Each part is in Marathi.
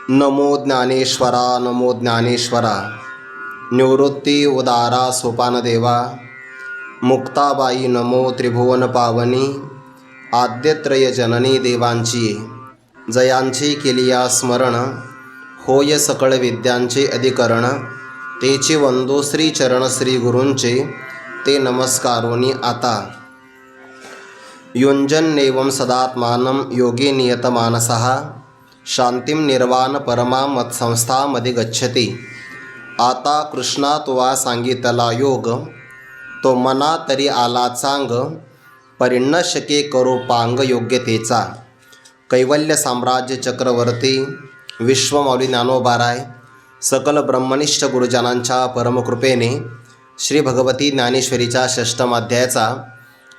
नमो ज्ञानेश्वरा नमो ज्ञानेश्वरा। निवृत्ती उदारा सोपानदेवा। मुक्ताबाई नमो त्रिभुवन पावनी। आद्यत्रय जननी देवांची जयांची केलिया स्मरण। होय सकळ विद्यांचे अधिकरण। तेचे वंदो श्री चरण श्री गुरूंचे ते नमस्कारोनी आता। युञ्जन्नेवं सदात्मानं योगी नियतमानसः शांतिं निर्वाण परमा मत्संस्थामधिगच्छति। आता कृष्णा तुवा सांगितला योग तो मना तरी आला चांग। परिण्य शके करो पांग योग्यतेचा। कैवल्य साम्राज्य चक्रवर्ती विश्वमौली ज्ञानोबाराय सकल ब्रह्मनिष्ठ गुरुजनांच्या परमकृपेने श्री भगवती ज्ञानेश्वरीच्या षष्ठम अध्यायाचा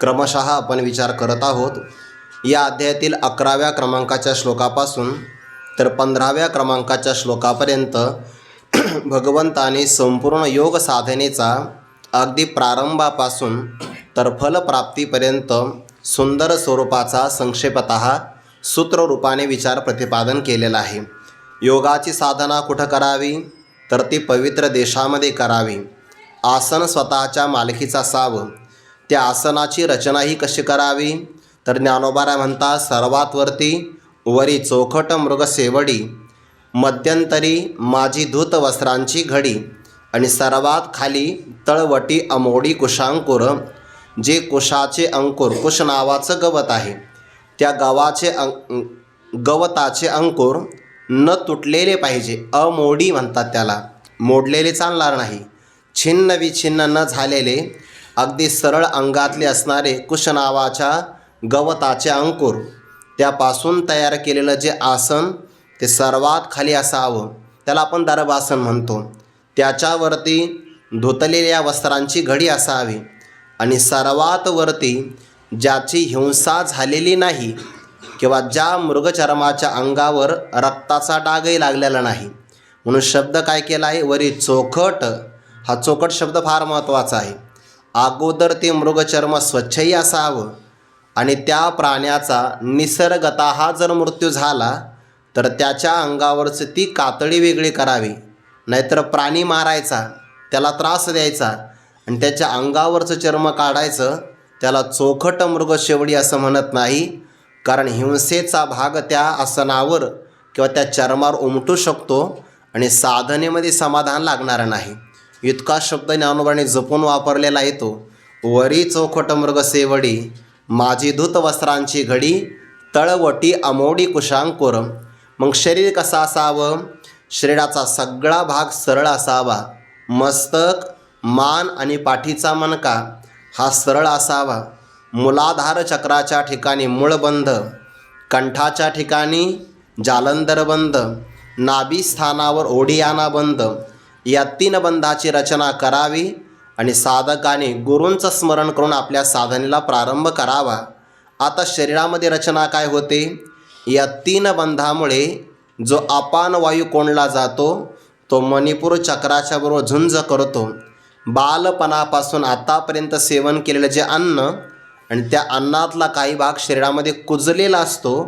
क्रमशः आपण विचार करत आहोत। या अध्यायातील 11व्या क्रमांकाच्या श्लोकापासून तर 15व्या क्रमांकाच्या श्लोकापर्यंत भगवंताने संपूर्ण योग साधनेचा अगदी प्रारंभापासून तर फलप्राप्तीपर्यंत सुंदर स्वरूपाचा संक्षेपतः सूत्ररूपाने विचार प्रतिपादन केलेला आहे। योगाची साधना कुठं करावी तर ती पवित्र देशामध्ये करावी। आसन स्वतःच्या मालकीचा असावं। त्या आसनाची रचनाही कशी करावी तर ज्ञानोबाराय म्हणतात, सर्वात वरी चौखट मृग सेवडी, मध्यंतरी माझी धूत वस्त्रांची घडी आणि सर्वात खाली तळवटी अमोडी कुशांकुर। जे कुशाचे अंकुर, कुश नावाचं गवत आहे, त्या गवताचे अंकुर न तुटलेले पाहिजे, अमोडी म्हणतात त्याला, मोडलेले चालणार नाही, छिन्न विछिन्न न झालेले अगदी सरळ अंगातले असणारे कुश नावाच्या गवताचे अंकुर, त्यापासून तयार केलेलं जे आसन ते सर्वात खाली असावं, त्याला आपण दर्भासन म्हणतो। त्याच्यावरती धुतलेल्या वस्त्रांची घडी असावी आणि सर्वात वरती ज्याची हिंसा झालेली नाही किंवा ज्या मृगचर्माच्या अंगावर रक्ताचा डागही लागलेला नाही, म्हणून शब्द काय केला आहे, वरी चोखट। हा चोखट शब्द फार महत्त्वाचा आहे। अगोदर ते मृगचर्म स्वच्छही असावं आणि त्या प्राण्याचा निसर्गतः जर मृत्यू झाला तर त्याच्या अंगावरची ती कातडी वेगळी करावी, नाहीतर प्राणी मारायचा, त्याला त्रास द्यायचा आणि त्याच्या अंगावरचं चर्म काढायचं, त्याला चोखट मृगशेवडी असं म्हणत नाही, कारण हिंसेचा भाग त्या आसनावर किंवा त्या चर्मावर उमटू शकतो आणि साधनेमध्ये समाधान लागणार नाही। इतका शब्द ज्ञानोबाने जपून वापरलेला आहे तो। वरी चौखट मृग सेवडी, माझी धूत वस्त्रांची घडी, तळवटी अमोडी कुशांकुर। मग शरीर कसं असावं, शरीराचा सगळा भाग सरळ असावा। मस्तक, मान आणि पाठीचा मणका हा सरळ असावा। मूलाधार चक्राच्या ठिकाणी मूळबंध, कंठाच्या ठिकाणी जालंधर बंध, नाभिस्थानावर ओढियाना बंध, या 3 बंधाची रचना करावी आणि साधकाने गुरूंचं स्मरण करून आपल्या साधनेला प्रारंभ करावा। आता शरीरामध्ये रचना काय होते, या 3 बंधामुळे जो अपान वायू कोंडला जातो तो मणिपूर चक्राच्या बरोबर झुंज करतो। बालपणापासून आतापर्यंत सेवन केलेलं जे अन्न आणि त्या अन्नातला काही भाग शरीरामध्ये कुजलेला असतो,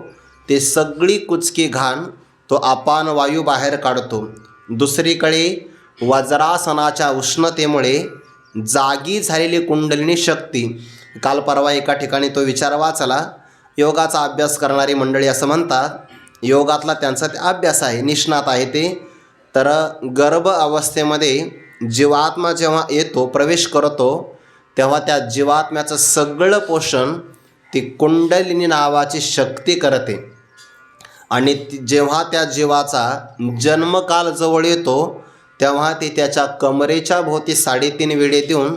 ते सगळी कुचकी घाण तो अपान वायू बाहेर काढतो। दुसरीकडे वज्रासनाच्या उष्णतेमुळे जागी झालेली कुंडलिनी शक्ती, काल परवा एका ठिकाणी तो विचार वाचला, योगाचा अभ्यास करणारी मंडळी असं म्हणतात, योगातला त्यांचा ते अभ्यास आहे, निष्णात आहे ते, तर गर्भ अवस्थेमध्ये जीवात्मा जेव्हा येतो, प्रवेश करतो, तेव्हा त्या जीवात्म्याचं सगळं पोषण ती कुंडलिनी नावाची शक्ती करते आणि जेव्हा त्या जीवाचा जन्मकाल जवळ येतो तेव्हा ती त्याच्या कमरेच्या भोवती 3.5 वेढे देऊन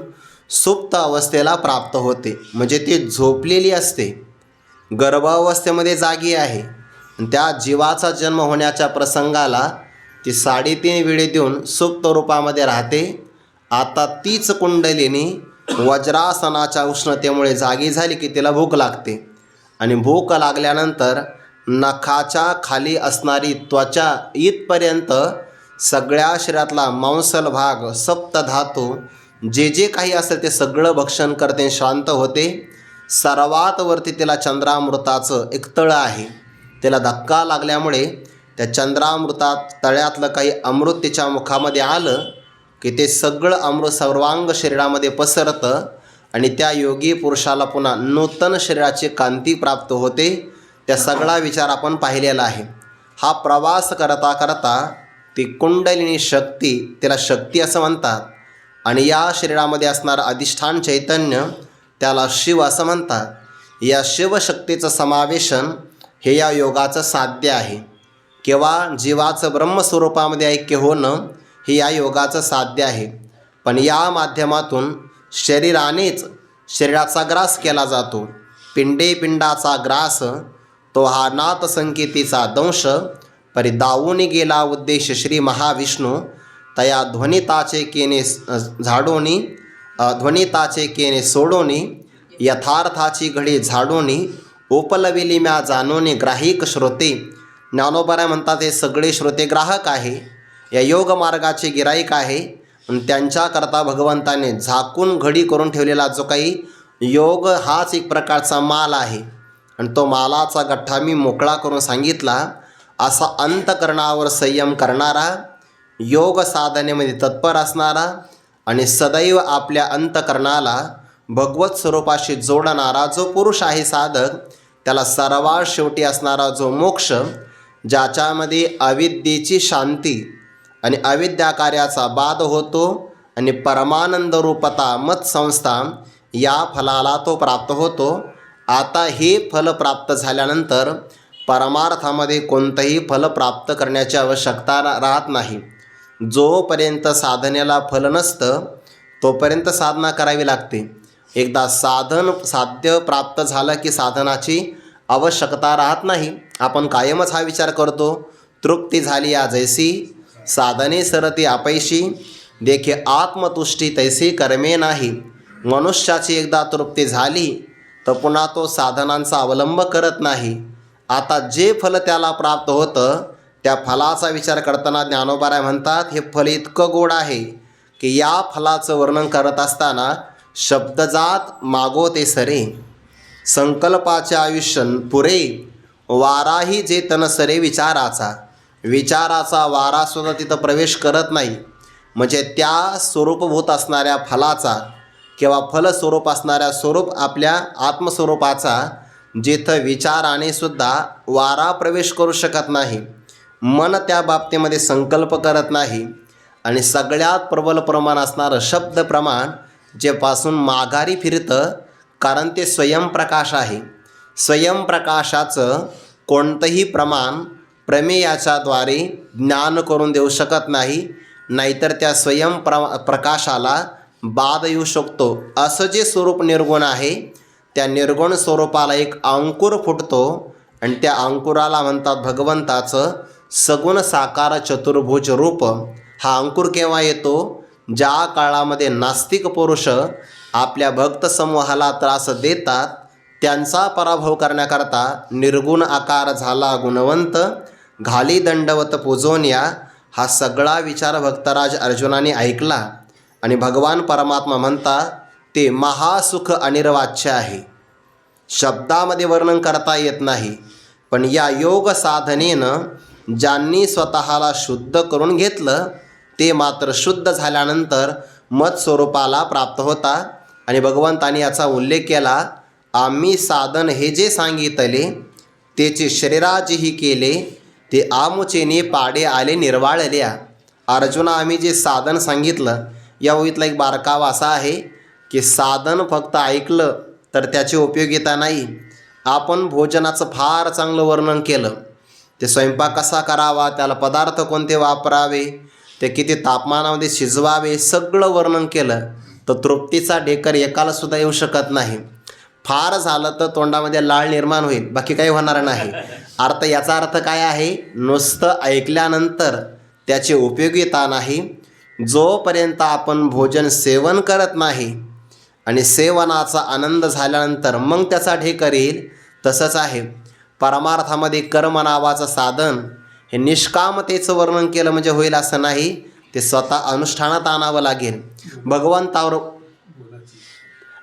सुप्त अवस्थेला प्राप्त होते। म्हणजे ती झोपलेली असते, गर्भावस्थेमध्ये जागी आहे, त्या जीवाचा जन्म होण्याच्या प्रसंगाला ती 3.5 वेढे देऊन सुप्त रूपामध्ये राहते। आता तीच कुंडलिनी वज्रासनाच्या उष्णतेमुळे जागी झाली की तिला भूक लागते आणि भूक लागल्यानंतर नखाच्या खाली असणारी त्वचा इथपर्यंत सगळ्या शरीरातला मांसल भाग, सप्तधातू, जे काही असेल ते सगळं भक्षण करते, शांत होते। सर्वात वरती तिला चंद्रामृताचं एक तळ आहे, त्याला धक्का लागल्यामुळे त्या चंद्रामृतात तळ्यातलं काही अमृत तिच्या मुखामध्ये आलं की ते सगळं अमृत सर्वांग शरीरामध्ये पसरतं आणि त्या योगी पुरुषाला पुन्हा नूतन शरीराची कांती प्राप्त होते. त्या सगळा विचार आपण पाहिलेला आहे. हा प्रवास करता करता ती कुंडलिनी शक्ती, त्याला शक्ती असं म्हणतात, आणि या शरीरामध्ये असणारं अधिष्ठान चैतन्य त्याला शिव असं म्हणतात. या शिवशक्तीचं समावेशन हे या योगाचं साध्य आहे. किंवा जीवाचं ब्रह्मस्वरूपामध्ये ऐक्य होणं हे या योगाचं साध्य आहे. पण या माध्यमातून शरीरानेच शरीराचा ग्रास केला जातो. पिंडे पिंडाचा ग्रास तो हा नाथ संकेतीचा दंश. परी दावून गेला उद्देश श्री महाविष्णू, तया ध्वनिताचे केने झाडोनी, ध्वनिताचे केने सोडोनी, यथार्थाची घडी झाडोनी, उपलविली म्या जाणोनी ग्राहिक श्रोते. ज्ञानोबराय म्हणतात हे सगळे श्रोते ग्राहक आहे, या योग मार्गाचे गिराईक आहे. आणि त्यांच्याकरता भगवंताने झाकून घडी करून ठेवलेला जो काही योग हाच एक प्रकारचा माल आहे. आणि तो मालाचा गठ्ठा मी मोकळा करून सांगितला. असा अंतकरणावर संयम करणारा, योग साधनेमध्ये तत्पर असणारा आणि सदैव आपल्या अंतकरणाला भगवत स्वरूपाशी जोडणारा जो पुरुष आहे साधक, त्याला सर्वात शेवटी असणारा जो मोक्ष, ज्याच्यामध्ये अविद्येची शांती आणि अविद्या कार्याचा बाध होतो आणि परमानंद रूपता मत्संस्था या फलाला तो प्राप्त होतो. आता हे फल प्राप्त झाल्यानंतर परमार्थामध्ये कोणतंही फल प्राप्त करण्याची आवश्यकता राहत नाही. जोपर्यंत साधनेला फल नसतं तोपर्यंत साधना करावी लागते. एकदा साध्य प्राप्त झालं की साधनाची आवश्यकता राहत नाही. आपण कायमच हा विचार करतो, तृप्ती झाली या जैसी, साधने सरती अपैशी, देखे आत्मतुष्टी तैसी कर्मे नाही. मनुष्याची एकदा तृप्ती झाली तर पुन्हा तो साधनांचा अवलंब करत नाही. आता जे फल त्याला प्राप्त होतं त्या फलाचा विचार करताना ज्ञानोबाराय म्हणतात, हे फल इतकं गोड आहे की या फलाचं वर्णन करत असताना शब्दजात मागोते सरे. संकल्पाचे आयुष्य पुरे, वाराही जे तन सरे विचाराचा. विचाराचा वारासुद्धा तिथं प्रवेश करत नाही. म्हणजे त्या स्वरूपभूत असणाऱ्या फलाचा किंवा फलस्वरूप असणाऱ्या स्वरूप आपल्या आत्मस्वरूपाचा जिथं विचाराने सुद्धा वारा प्रवेश करू शकत नाही. मन त्या बाबतीमध्ये संकल्प करत नाही. आणि सगळ्यात प्रबल प्रमाण असणारं शब्द प्रमाण जे पासून माघारी फिरतं, कारण ते स्वयंप्रकाश आहे. स्वयंप्रकाशाचं कोणतंही प्रमाण प्रमेयाच्याद्वारे ज्ञान करून देऊ शकत नाही. नाहीतर त्या प्रकाशाला बाध येऊ शकतो. असं जे स्वरूप निर्गुण आहे त्या निर्गुण स्वरूपाला एक अंकुर फुटतो आणि त्या अंकुराला म्हणतात भगवंताचं सगुण साकार चतुर्भुज रूप. हा अंकुर केव्हा येतो? ज्या काळामध्ये नास्तिक पुरुष आपल्या भक्त समूहाला त्रास देतात त्यांचा पराभव करण्याकरता निर्गुण आकार झाला गुणवंत, घाली दंडवत पूजोन्या. हा सगळा विचार भक्तराज अर्जुनाने ऐकला आणि भगवान परमात्मा म्हणतात ते महासुख अनिर्वाच्य आहे. शब्दामध्ये वर्णन करता येत नाही. पण या योग साधनेनं ज्यांनी स्वतःला शुद्ध करून घेतलं ते मात्र शुद्ध झाल्यानंतर मत स्वरूपाला प्राप्त होतात. आणि भगवंतांनी याचा उल्लेख केला, आम्ही साधन हे जे सांगितले त्याचे शरीराचेही केले, ते आमुचेने पाडे आले निर्वाळल्या. अर्जुना, आम्ही जे साधन सांगितलं या ओळीतला एक बारकावा असा आहे की साधन फक्त ऐकलं तर त्याची उपयोगिता नाही. आपण भोजनाचं फार चांगलं वर्णन केलं, ते स्वयंपाक कसा करावा, त्याला पदार्थ कोणते वापरावे, ते किती तापमानामध्ये शिजवावे, सगळं वर्णन केलं तर तृप्तीचा ढेकर एकालासुद्धा येऊ शकत नाही. फार झालं तर तोंडामध्ये लाळ निर्माण होईल, बाकी काही होणार नाही. याचा अर्थ काय आहे? नुसतं ऐकल्यानंतर त्याची उपयोगिता नाही. जोपर्यंत आपण भोजन सेवन करत नाही आणि सेवनाचा आनंद झाल्यानंतर मग त्याचा ढेकर येईल, तसंच आहे परमार्थामध्ये कर्म नावाचं साधन हे निष्कामतेचं वर्णन केलं म्हणजे होईल असं नाही. ते स्वतः अनुष्ठानात आणावं लागेल. भगवंतावर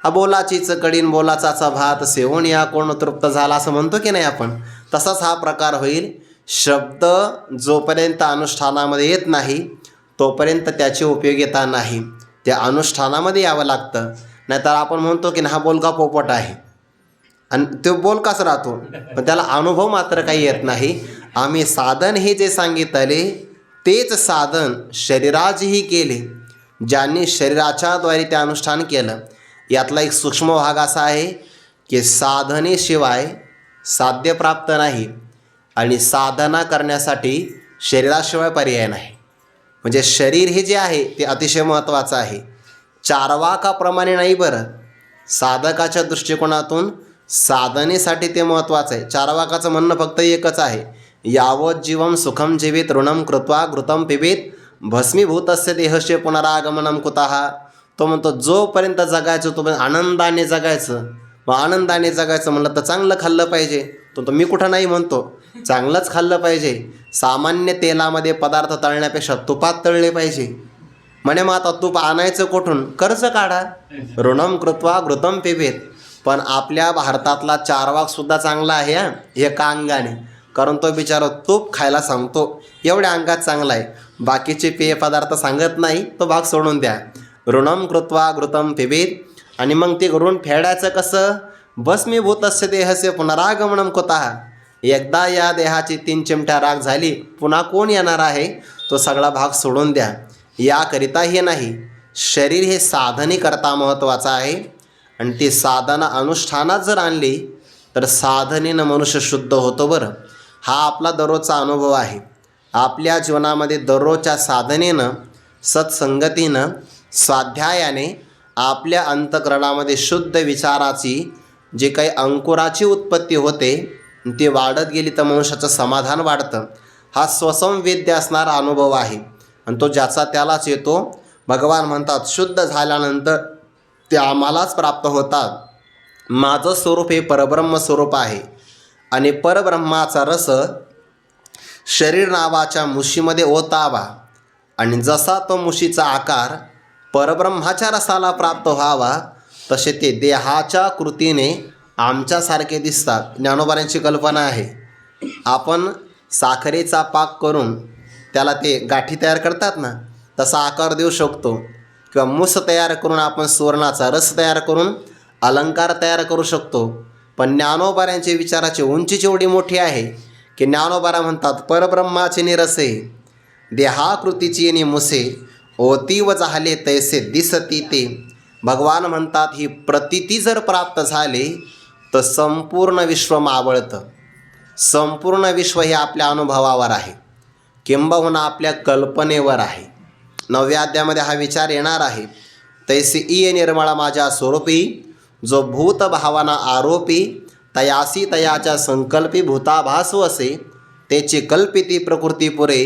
बोलाचीच कडीन बोलाचाचा भात सेवून या कोण तृप्त झाला असं म्हणतो की नाही आपण, तसाच हा प्रकार होईल. शब्द जोपर्यंत अनुष्ठानामध्ये येत नाही तोपर्यंत त्याची उपयोगिता नाही. ते अनुष्ठानामध्ये यावं लागतं. नाहीतर आपण म्हणतो की हा बोलका पोपट आहे आणि तो बोलकाच राहतो, पण त्याला अनुभव मात्र काही येत नाही. आम्ही साधन हे जे सांगितले तेच साधन शरीराचेही केले. ज्यांनी शरीराच्याद्वारे ते अनुष्ठान केलं. यातला एक सूक्ष्म भाग असा आहे की साधनेशिवाय साध्य प्राप्त नाही आणि साधना करण्यासाठी शरीराशिवाय पर्याय नाही. म्हणजे शरीर हे जे आहे ते अतिशय महत्त्वाचं आहे. चारवाकाप्रमाणे नाही बरं, साधकाच्या दृष्टिकोनातून साधनेसाठी ते महत्त्वाचं आहे. चारवाकाचं म्हणणं फक्त एकच आहे, यावत जीवम सुखम जीवित ऋणम कृत्वा घृतम पिबेत भस्मीभूतस्य देहस्य पुनरागमनम कुतः. तो म्हणतो जोपर्यंत जगायचं तोपर्यंत आनंदाने जगायचं. मग आनंदाने जगायचं म्हणलं तर चांगलं खाल्लं पाहिजे. तो मी कुठं नाही म्हणतो, चांगलंच खाल्लं पाहिजे. सामान्य तेलामध्ये पदार्थ तळण्यापेक्षा तुपात तळले पाहिजे. म्हणे मग आता तूप आणायचं कुठून? कर्ज काढा. ऋणम कृत्वा घृतम पिबेत. पण आपल्या भारतातला चारवाकसुद्धा चांगला आहे हा, एका अंगाने. कारण तो बिचारा तूप खायला सांगतो, एवढ्या अंगात चांगला आहे. बाकीचे पेय पदार्थ सांगत नाही, तो भाग सोडून द्या. ऋणम कृत्वा घृतम पिबेत. आणि मग ते ऋण फेडायचं कसं? भस्मीभूतस्य देहस्य पुनरागमनम कुतः. एकदा या देहाची 3 चिमट्या राख झाली, पुन्हा कोण येणार आहे? तो सगळा भाग सोडून द्या. याकरिता हे नाही, शरीर हे साधनेकरता महत्त्वाचं आहे. आणि ती साधना अनुष्ठानात जर आणली तर साधनेनं मनुष्य शुद्ध होतो बरं. हा आपला दररोजचा अनुभव आहे. आपल्या जीवनामध्ये दररोजच्या साधनेनं, सत्संगतीनं, स्वाध्यायाने आपल्या अंतःकरणामध्ये शुद्ध विचाराची जे काही अंकुराची उत्पत्ती होते ती वाढत गेली तर मनुष्याचं समाधान वाढतं. हा स्वसंवेद्य असणारा अनुभव आहे आणि तो ज्याचा त्यालाच येतो. भगवान म्हणतात शुद्ध झाल्यानंतर ते आम्हालाच प्राप्त होतात. माझं स्वरूप हे परब्रह्म स्वरूप आहे आणि परब्रह्माचा रस शरीर नावाच्या मुशीमध्ये ओतावा आणि जसा तो मुशीचा आकार परब्रह्माच्या रसाला प्राप्त व्हावा तसे ते देहाच्या कृतीने आमच्यासारखे दिसतात. ज्ञानोबांची कल्पना आहे. आपण साखरेचा पाक करून त्याला ते गाठी तयार करतात ना, तसा आकार देऊ शकतो. किंवा मूस तयार करून आपण सुवर्णाचा रस तयार करून अलंकार तयार करू शकतो. पण ज्ञानोबांच्या विचाराची उंचीच एवढी मोठी आहे की ज्ञानोबा म्हणतात परब्रह्माचे निरसे देहाकृतीची नि मुसे ओतीव झाले तैसे दिसती ते. भगवान म्हणतात ही प्रतीती जर प्राप्त झाली तर संपूर्ण विश्व मावळतं. संपूर्ण विश्व हे आपल्या अनुभवावर आहे, किंबहुना आपल्या कल्पनेवर आहे. 9व्या अध्यायामध्ये हा विचार येणार आहे. तैसे इय निर्मळ माझ्या स्वरूपी जो भूत भावना आरोपी तयासी तयाच्या संकल्पी भूताभासू असे त्याची कल्पिती प्रकृती पुरे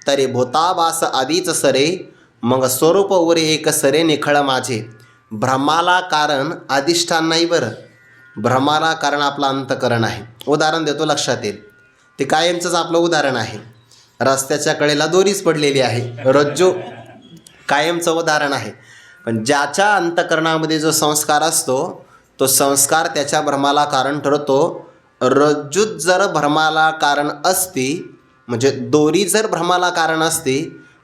तरी भूताभास आधीच सरे मग स्वरूप उरे एक सरे निखळ माझे. भ्रमाला कारण अधिष्ठान नाही बरं, भ्रमाला कारण आपलं अंतकरण आहे. उदाहरण देतो, लक्षात येईल. ते कायमचंच आपलं उदाहरण आहे. रस्त्याच्या कडेला दोरीच पडलेली आहे, रज्जू कायमचं उदाहरण आहे. पण ज्याच्या अंतकरणामध्ये जो संस्कार असतो तो संस्कार त्याच्या भ्रमाला कारण ठरतो. रज्जूत जर भ्रमाला कारण असती, म्हणजे दोरी जर भ्रमाला कारण असती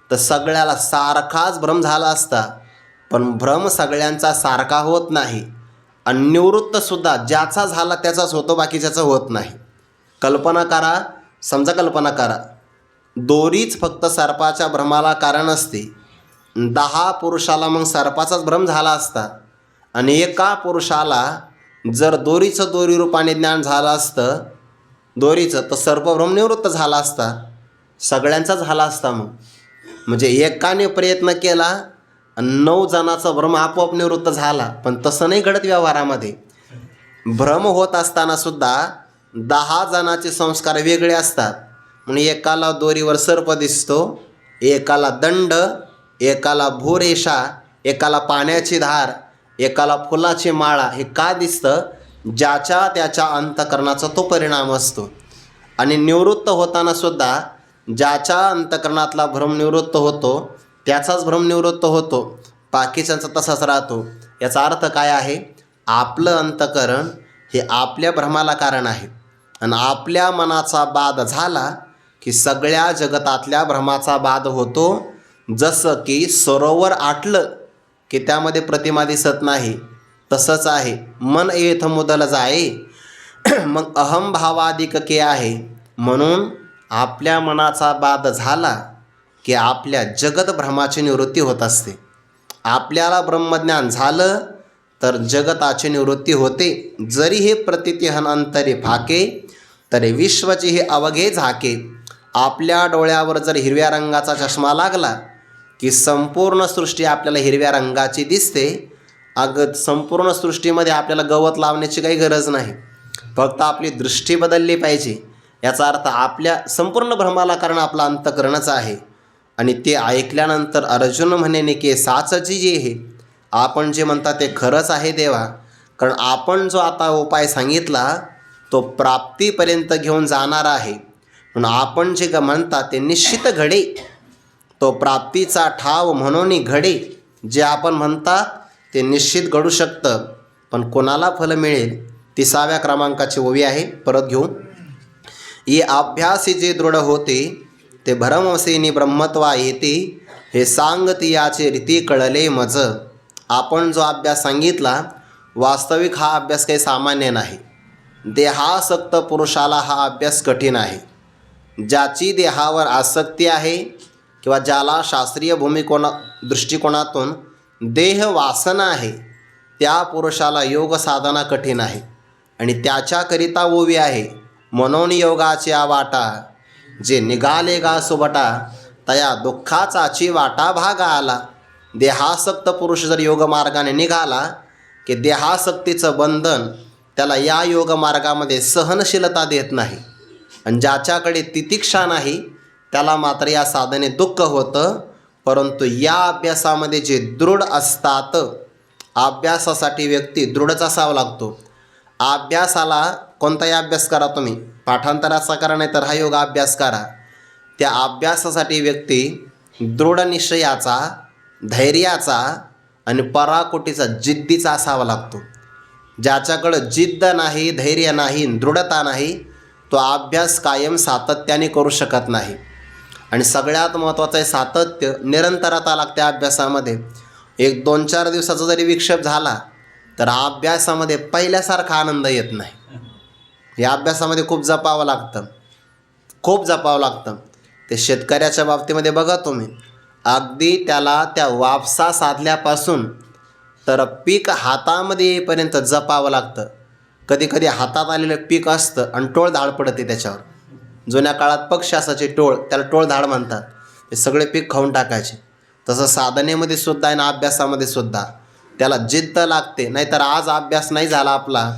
तर सगळ्याला सारखाच भ्रम झाला असता. पण भ्रम सगळ्यांचा सारखा होत नाही आणि निवृत्तसुद्धा ज्याचा झाला त्याचाच होतो, बाकीच्याचा होत नाही. कल्पना करा, समजा कल्पना करा, दोरीच फक्त सर्पाच्या भ्रमाला कारण असते. 10 पुरुषाला मग सर्पाचाच भ्रम झाला असता आणि एका पुरुषाला जर दोरीचं दोरी रूपाने ज्ञान झालं असतं दोरीचं, तर सर्पभ्रम निवृत्त झाला असता, सगळ्यांचा झाला असता. मग म्हणजे एकाने प्रयत्न केला आणि 9 जणाचा भ्रम आपोआप निवृत्त झाला. पण तसं नाही घडत व्यवहारामध्ये. भ्रम होत असतानासुद्धा 10 जणाचे संस्कार वेगळे असतात. म्हणून एकाला दोरीवर सर्प दिसतो, एकाला दंड, एकाला भूरेषा, एकाला पाण्याची धार, एकाला फुलाची माळा. हे का दिसतं? ज्याच्या त्याच्या अंतकरणाचा तो परिणाम असतो. आणि निवृत्त होतानासुद्धा ज्याच्या अंतकरणातला भ्रम निवृत्त होतो त्याचाच भ्रम निवृत्त होतो, बाकीच्यांचा तसाच राहतो. याचा अर्थ काय आहे? आपलं अंतकरण हे आपल्या भ्रमाला कारण आहे आणि आपल्या मनाचा बाध झाला की सगळ्या जगतातल्या भ्रमाचा बाध होतो. जसं की सरोवर आटलं की त्यामध्ये प्रतिमा दिसत नाही, तसंच आहे मन येथ मुदल जाये. मग अहंभावादिक के आहे. म्हणून आपल्या मनाचा बाध झाला की आपल्या जगत भ्रमाची निवृत्ती होत असते. आपल्याला ब्रह्मज्ञान झालं तर जगताची निवृत्ती होते. जरी हे प्रतितिहन अंतरे फाके, तरी विश्वची हे अवघे झाके. आपल्या डोळ्यावर जर हिरव्या रंगाचा चष्मा लागला की संपूर्ण सृष्टी आपल्याला हिरव्या रंगाची दिसते. संपूर्ण सृष्टीमध्ये आपल्याला गवत लावण्याची काही गरज नाही, फक्त आपली दृष्टी बदलली पाहिजे. याचा अर्थ आपल्या संपूर्ण भ्रमाला कारण आपलं अंतःकरणच आहे. आणि ते ऐकल्यानंतर अर्जुन म्हणे की साचची जे हे आपण जे म्हणता ते खरंच आहे देवा. कारण आपण जो आता उपाय सांगितला तो प्राप्तीपर्यंत घेऊन जाणारा आहे. म्हणून आपण जे म्हणता ते निश्चित घडे. तो प्राप्तीचा ठाव म्हणून घडे. जे आपण म्हणता ते निश्चित घडू शकतं, पण कोणाला फल मिळेल. 30व्या क्रमांकाची ओवी आहे, परत घेऊ. ये अभ्यासी जे दृढ होते ते भरमसेनी ब्रह्मत्वा येते. हे सांगती याचे रीती कळले मज. आपण जो अभ्यास सांगितला वास्तविक हा अभ्यास काही सामान्य नाही. देहासक्त पुरुषाला हा अभ्यास कठीण आहे. ज्याची देहावर आसक्ती आहे किंवा ज्याला शास्त्रीय दृष्टिकोनातून देह वासना आहे त्या पुरुषाला योग साधना कठीण आहे. आणि त्याच्याकरिता ओवी आहे म्हणून योगाच्या वाटा जे निघाले गा सुबटा तया दुःखाचाची वाटा भागा आला. देहासक्त पुरुष जर योगमार्गाने निघाला की देहासक्तीचं बंधन त्याला या योगमार्गामध्ये सहनशीलता देत नाही. आणि ज्याच्याकडे तितिक्षा नाही त्याला मात्र या साधने दुःख होतं. परंतु या अभ्यासामध्ये जे दृढ असतात, अभ्यासासाठी व्यक्ती दृढच असावा लागतो. अभ्यासाला कोणताही अभ्यास करा तुम्ही, पाठांतराचा करा नाही तर हा योग अभ्यास करा. त्या अभ्यासासाठी व्यक्ती दृढ निश्चयाचा, धैर्याचा आणि पराकोटीचा, जिद्दीचा असावा लागतो. ज्याच्याकडं जिद्द नाही, धैर्य नाही, दृढता नाही, तो अभ्यास कायम सातत्याने करू शकत नाही. आणि सगळ्यात महत्त्वाचं आहे सातत्य, निरंतरता लागते अभ्यासामध्ये. 1-2-4 दिवसाचा जरी विक्षेप झाला तर अभ्यासामध्ये पहिल्यासारखा आनंद येत नाही. या अभ्यासामध्ये खूप जपावं लागतं, खूप जपावं लागतं. ते शेतकऱ्याच्या बाबतीमध्ये बघा तुम्ही, अगदी त्याला त्या वापसा साधल्यापासून तर पीक हातामध्ये येईपर्यंत जपावं लागतं. कधी कधी हातात आलेलं पीक असतं आणि टोळधाड पडते त्याच्यावर. जुन्या काळात पक्षी असायचे टोळ, त्याला टोळधाड म्हणतात. ते सगळे पीक खाऊन टाकायचे. तसं साधनेमध्ये सुद्धा आहे ना, अभ्यासामध्ये सुद्धा त्याला जिद्द लागते. नाहीतर आज अभ्यास नाही झाला आपला,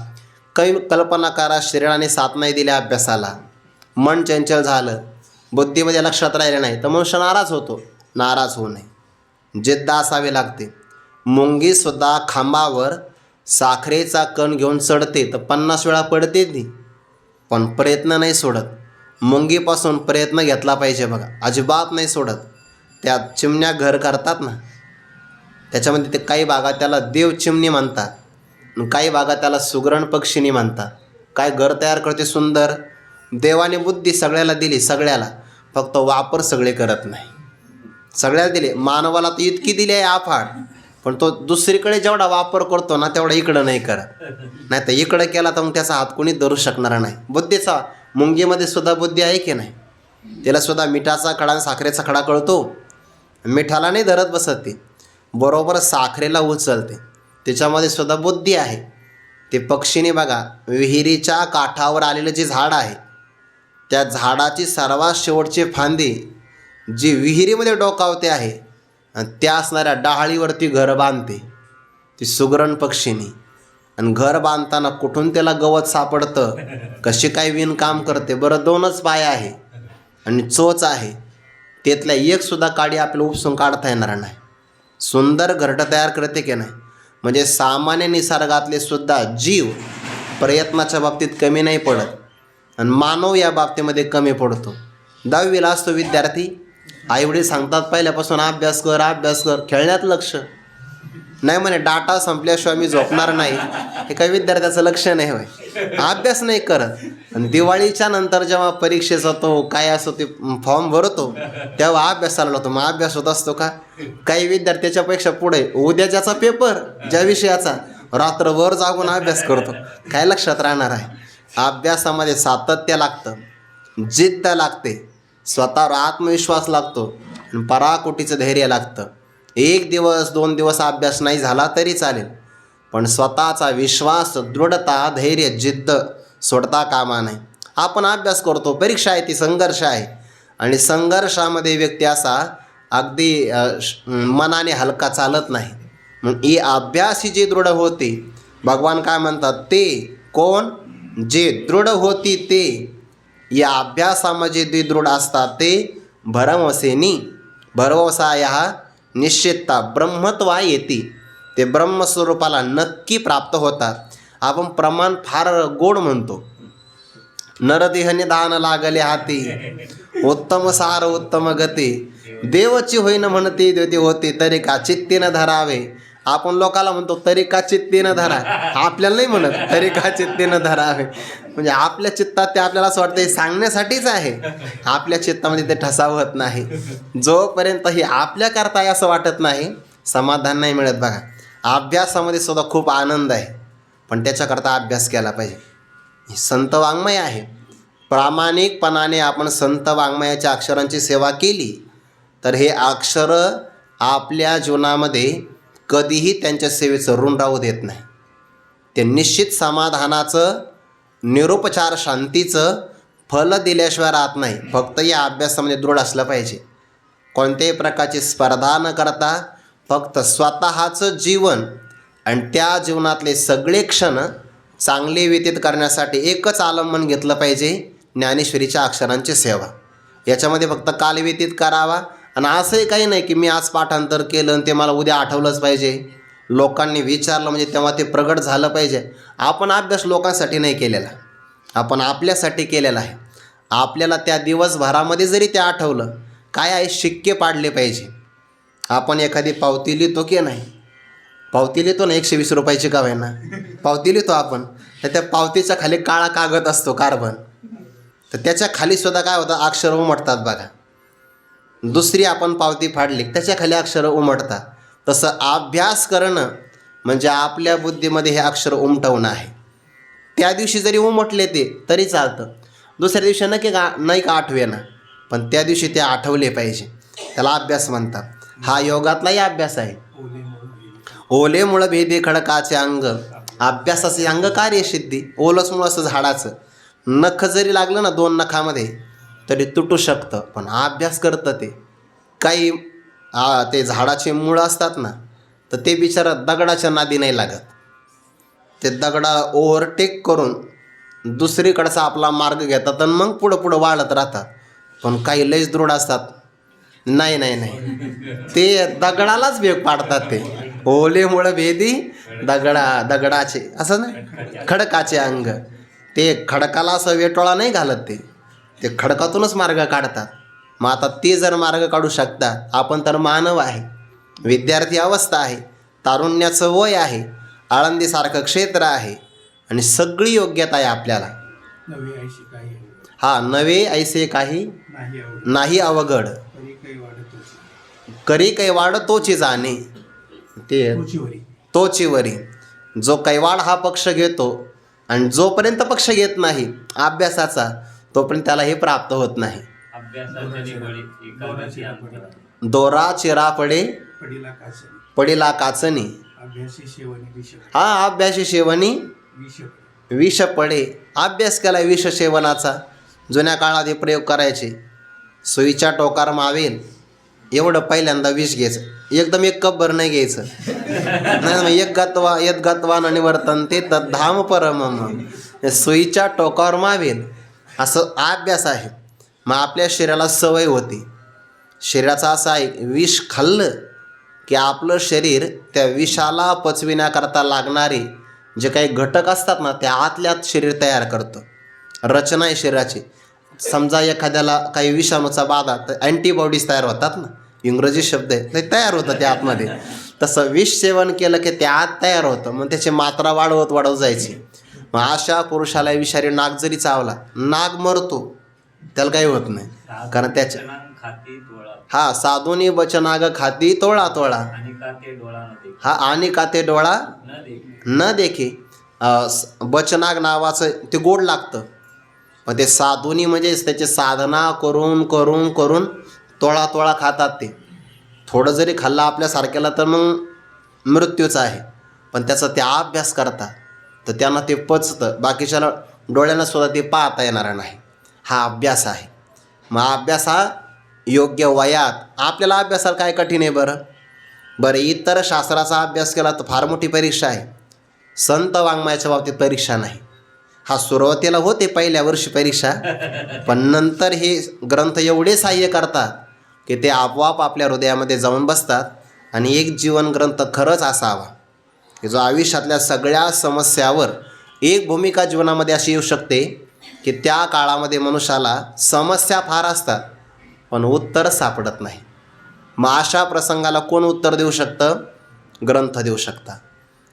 काही कल्पना करा, शरीराने साथ नाही दिल्या अभ्यासाला, मन चंचल झालं, बुद्धीमध्ये लक्षात राहिलं नाही तर मनुष्य नाराज होतो. नाराज होऊ नये, जिद्द असावी लागते. मुंगीसुद्धा खांबावर साखरेचा कण घेऊन चढते तर 50 वेळा पडते ती, पण प्रयत्न नाही सोडत. मुंगीपासून प्रयत्न घेतला पाहिजे बघा, अजिबात नाही सोडत. त्या चिमण्या घर करतात ना, त्याच्यामध्ये ते काही भागात त्याला देव चिमणी म्हणतात, काही भागात त्याला सुगरण पक्षिणी म्हणतात. काय घर तयार करते सुंदर. देवाने बुद्धी सगळ्याला दिली, सगळ्याला, फक्त वापर सगळे करत नाही. सगळ्याला दिले, मानवाला तर इतकी दिली आहे आफाट, पण तो दुसरीकडे जेवढा वापर करतो ना तेवढा इकडं नाही करत. नाही तर इकडं केला तर मग त्याचा हात कोणी धरू शकणार नाही. बुद्धीचा मुंगीमध्ये सुद्धा बुद्धी आहे की नाही, त्याला सुद्धा मिठाचा खडा आणि साखरेचा खडा कळतो. मिठाला नाही धरत बसत ती, बरोबर साखरेला उचलते, त्याच्यामध्ये सुद्धा बुद्धी आहे. ते पक्षीने बघा, विहिरीच्या काठावर आलेलं जे झाड आहे त्या झाडाची सर्वात शेवटची फांदी जी विहिरीमध्ये डोकावते आहे आणि त्या असणाऱ्या डहाळीवरती घर बांधते ती सुगरण पक्षिणी. आणि घर बांधताना कुठून त्याला गवत सापडतं, कशी काय विणकाम करते. बरं 2च पाय आहे आणि चोच आहे, त्यातल्या एकसुद्धा काडी आपल्याला उपसून काढता येणार नाही. सुंदर घरटं तयार करते की नाही. म्हणजे सामान्य निसर्गातले सुद्धा जीव प्रयत्नाच्या बाबतीत कमी नाही पडत आणि मानव या बाबतीमध्ये कमी पडतो. 10वीला असतो विद्यार्थी, आईवडील सांगतात पहिल्यापासून अभ्यास कर, अभ्यास कर, खेळण्यात लक्ष. नाही म्हणे डाटा संपल्याशिवाय मी झोपणार नाही, हे काही विद्यार्थ्याचं लक्ष नाही होय. अभ्यास नाही करत. आणि दिवाळीच्या नंतर जेव्हा परीक्षेचा तो काय असतो ते फॉर्म भरतो तेव्हा अभ्यासाला लावतो. मग अभ्यास होत असतो का? काही विद्यार्थ्याच्यापेक्षा पुढे उद्या ज्याचा पेपर ज्या विषयाचा रात्रभर जागून अभ्यास करतो. काय लक्षात राहणार आहे? अभ्यासामध्ये सातत्य लागतं, जिद्द लागते, स्वतःवर आत्मविश्वास लागतो, आणि पराकोटीचं धैर्य लागतं. 1 दिवस 2 दिवस अभ्यास नाही झाला तरी चालेल, पण स्वतःचा विश्वास, दृढता, धैर्य, जिद्द सोडता कामा नाही. आपण अभ्यास करतो, परीक्षा आहे, ती संघर्ष आहे, आणि संघर्षामध्ये व्यक्ती असा अगदी मनाने हलका चालत नाही. मग ही अभ्यासी जी दृढ होती, भगवान काय म्हणतात? ते कोण? जे दृढ होती ते. या अभ्यासामध्ये जे दृढ असतात ते भरवसेनी, भरवसाया निश्चितता ब्रह्मत्वा येती, ते ब्रह्मस्वरूपाला नक्की प्राप्त होतात. आपण प्रमाण फार गोड म्हणतो. नरदेह निदान लागले हाती, उत्तम सार उत्तम गती, देवची होईन म्हणते देवते होते, तरी का चित्तीनं धरावे. आपण लोकाला म्हणतो तरी का चित्तीनं धरा, आपल्याला नाही म्हणत तरी का चित्तीनं धरावे. म्हणजे आपल्या चित्तात ते आपल्याला असं वाटतं हे सांगण्यासाठीच आहे, आपल्या चित्तामध्ये ते ठसावत नाही. जोपर्यंत हे आपल्या करता आहे असं वाटत नाही, समाधान नाही मिळत. बघा, अभ्यासामध्ये सुद्धा खूप आनंद आहे, पण त्याच्याकरता अभ्यास केला पाहिजे. संत वाङ्मय आहे, प्रामाणिकपणाने आपण संत वाङ्मयाच्या अक्षरांची सेवा केली तर हे अक्षरं आपल्या जीवनामध्ये कधीही त्यांच्या सेवेचं ऋण राहू देत नाही. ते निश्चित समाधानाचं, निरुपचार शांतीचं फल दिल्याशिवाय राहत नाही. फक्त या अभ्यासामध्ये दृढ असलं पाहिजे. कोणत्याही प्रकारची स्पर्धा न करता फक्त स्वतःचं जीवन आणि त्या जीवनातले सगळे क्षण चांगले व्यतीत करण्यासाठी एकच आलंबन घेतलं पाहिजे, ज्ञानेश्वरीच्या अक्षरांची सेवा. याच्यामध्ये फक्त काल व्यतीत करावा. आणि असंही काही नाही की मी आज पाठांतर केलं आणि ते मला उद्या आठवलंच पाहिजे, लोकांनी विचारलं म्हणजे तेव्हा ते प्रगट झालं पाहिजे. आपण अभ्यास लोकांसाठी नाही केलेला, आपण आपल्यासाठी केलेला आहे. आपल्याला त्या दिवसभरामध्ये जरी ते आठवलं, काय आहे, शिक्के पाडले पाहिजे. आपण एखादी पावती लिहितो की नाही, पावती लिहितो ना, 120 रुपयाची का होईना पावती लिहितो आपण, तर त्या पावतीच्या खाली काळा कागद असतो, कार्बन, तर त्याच्या खालीसुद्धा काय होतं, अक्षरं उमटतात. बघा, दुसरी आपण पावती फाडली त्याच्या खाली अक्षरं उमटतात. तसं अभ्यास करणं म्हणजे आपल्या बुद्धीमध्ये हे अक्षर उमटवणं आहे. त्या दिवशी जरी उमटले ते तरी चालतं, दुसऱ्या दिवशी नाही का आठवेना, पण त्या दिवशी ते आठवले पाहिजे. त्याला अभ्यास म्हणतात. हा योगातलाही अभ्यास आहे. ओलेमुळं भेदे खडकाचे अंग, अभ्यासाचे अंग कार्यसिद्धी. ओलंच मुळं असं झाडाचं नख जरी लागलं ना 2 नखामध्ये तरी तुटू शकतं, पण अभ्यास करतं ते. काही ते झाडाचे मुळं असतात ना, तर ते बिचारं दगडाच्या नादी नाही लागत. ते दगडा ओव्हरटेक करून दुसरीकडचा आपला मार्ग घेतात आणि मग पुढं वाढत राहतात. पण काही लयच दृढ असतात, नाही ते दगडालाच वेग पाडतात. ते ओलेमुळं भेदी दगडाचे, असं ना, खडकाचे अंग. ते खडकाला असं वेटोळा नाही घालत, ते खडकातूनच मार्ग काढतात. मग आता ते जर मार्ग काढू शकतात, आपण तर मानव आहे, विद्यार्थी अवस्था आहे, तारुण्याचं वय आहे, आळंदीसारखं क्षेत्र आहे, आणि सगळी योग्यता आहे आपल्याला. नवे ऐसे काही नाही अवघड, करी कैवाड जाणे, ते तोचीवरी. जो कैवाड हा पक्ष घेतो आणि जोपर्यंत पक्ष घेत नाही अभ्यासाचा, तोपर्यंत त्याला हे प्राप्त होत नाही. दोरा चिरा पडिला काचनी, अभ्यासी सेवनी विष पडे. अभ्यास केला विष सेवनाचा. जुन्या काळात हे प्रयोग करायचे. सुईच्या टोकार मावेल एवढं पहिल्यांदा विष घ्यायचं, एकदम 1 कप भर नाही घ्यायचं. नाही, यद गत्वा निवर्तन ते तद्धाम परमम. सुईच्या टोकावर मावेल असं अभ्यास आहे. मग आपल्या शरीराला सवय होती. शरीराचा असा आहे, विष खाल्लं की आपलं शरीर त्या विषाला पचविण्याकरता लागणारे जे काही घटक असतात ना, ते आतल्यात शरीर तयार करतं. रचना आहे शरीराची. समजा एखाद्याला काही विषाणूचा बाधा, तर अँटीबॉडीज तयार होतात ना, इंग्रजी शब्द आहे, ते तयार होतं त्या आतमध्ये. तसं विष सेवन केलं की ते आत तयार होतं, मग त्याची मात्रा वाढवत जायची. मग अशा पुरुषाला विषारी नाग जरी चावला, नाग मरतो, त्याला काही होत नाही. कारण त्याच्या हा साधुनी बचनाग खाती तोळा तोळा हा आणि का ते डोळा न देखे. बचनाग नावाचं ते गोड लागतं, पण ते साधुनी म्हणजे त्याची साधना करून करून करून तोळा तोळा खातात. ते थोडं जरी खाल्लं आपल्यासारख्याला तर मग मृत्यूच आहे, पण त्याचा ते अभ्यास करतात तर त्यांना ते पचतं. बाकीच्या डोळ्यांना सुद्धा ते पाहता येणार नाही. हा अभ्यास आहे. मग अभ्यास हा योग्य वयात. आपल्याला अभ्यासाला काय कठीण आहे बरं इतर शास्त्राचा अभ्यास केला तर फार मोठी परीक्षा आहे. संत वाङ्मयाच्या बाबतीत परीक्षा नाही. हा सुरुवातीला होते पहिल्या वर्षी परीक्षा, पण नंतर हे ग्रंथ एवढे सहाय्य करतात की ते आपोआप आपल्या हृदयामध्ये जाऊन बसतात. आणि एक जीवन ग्रंथ खरंच असावा की जो आयुष्यातल्या सगळ्या समस्यावर एक भूमिका जीवनामध्ये अशी येऊ शकते की त्या काळामध्ये मनुष्याला समस्या फार असतात पण उत्तर सापडत नाही. मग अशा प्रसंगाला कोण उत्तर देऊ शकतं? ग्रंथ देऊ शकता.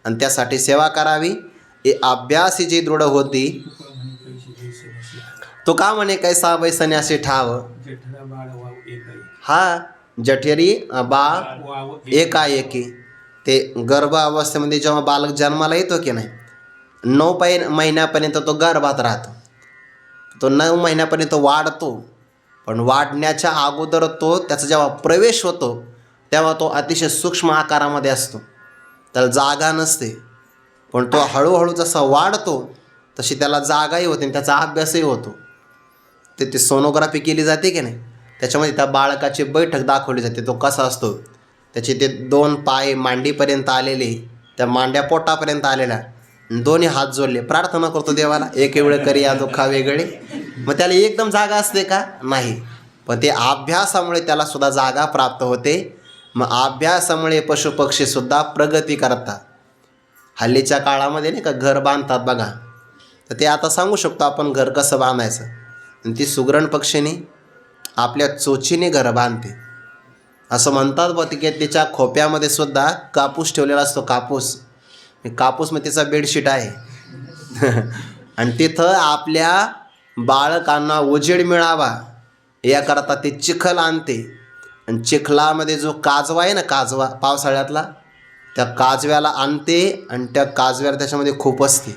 आणि त्यासाठी सेवा करावी. हे अभ्यास जी दृढ होती तो का म्हणे कैसा बैसने असे ठाव. हा जठरी बाळ एकाएकी. ते गर्भ अवस्थेमध्ये जेव्हा बालक जन्माला येतो की नाही, 9 महिन्यापर्यंत तो गर्भात राहतो. तो 9 महिन्यापर्यंत वाढतो, पण वाढण्याच्या अगोदर त्याचा जेव्हा प्रवेश होतो तेव्हा तो अतिशय सूक्ष्म आकारामध्ये असतो, त्याला जागा नसते. पण तो हळूहळू जसा वाढतो तशी त्याला जागाही होते आणि त्याचा अभ्यासही होतो. ते सोनोग्राफी केली जाते की नाही, त्याच्यामध्ये त्या बाळकाची बैठक दाखवली जाते. तो कसा असतो, त्याचे ते 2 पाय मांडीपर्यंत आलेले, त्या मांड्या पोटापर्यंत आलेल्या, दोन्ही हात जोडले, प्रार्थना करतो देवाला, एक वेळ करी या दुःखा वेगळे. मग त्याला एकदम जागा असते का? नाही. पण ते अभ्यासामुळे त्याला सुद्धा जागा प्राप्त होते. मग अभ्यासामुळे पशुपक्षीसुद्धा प्रगती करतात. हल्लीच्या काळामध्ये नाही का घर बांधतात बघा, तर ते आता सांगू शकतो आपण घर कसं बांधायचं. आणि ती सुगरण पक्षीने आपल्या चोचीने घर बांधते. असं म्हणतात बघ की तिच्या खोप्यामध्ये सुद्धा कापूस ठेवलेला असतो. कापूस मग तिचा बेडशीट आहे. आणि तिथं आपल्या बाळकांना उजेड मिळावा याकरता ते चिखल आणते. आणि चिखलामध्ये जो काजवा आहे ना, काजवा पावसाळ्यातला, त्या काजव्याला आणते आणि त्या काजव्याला त्याच्यामध्ये खूप असते.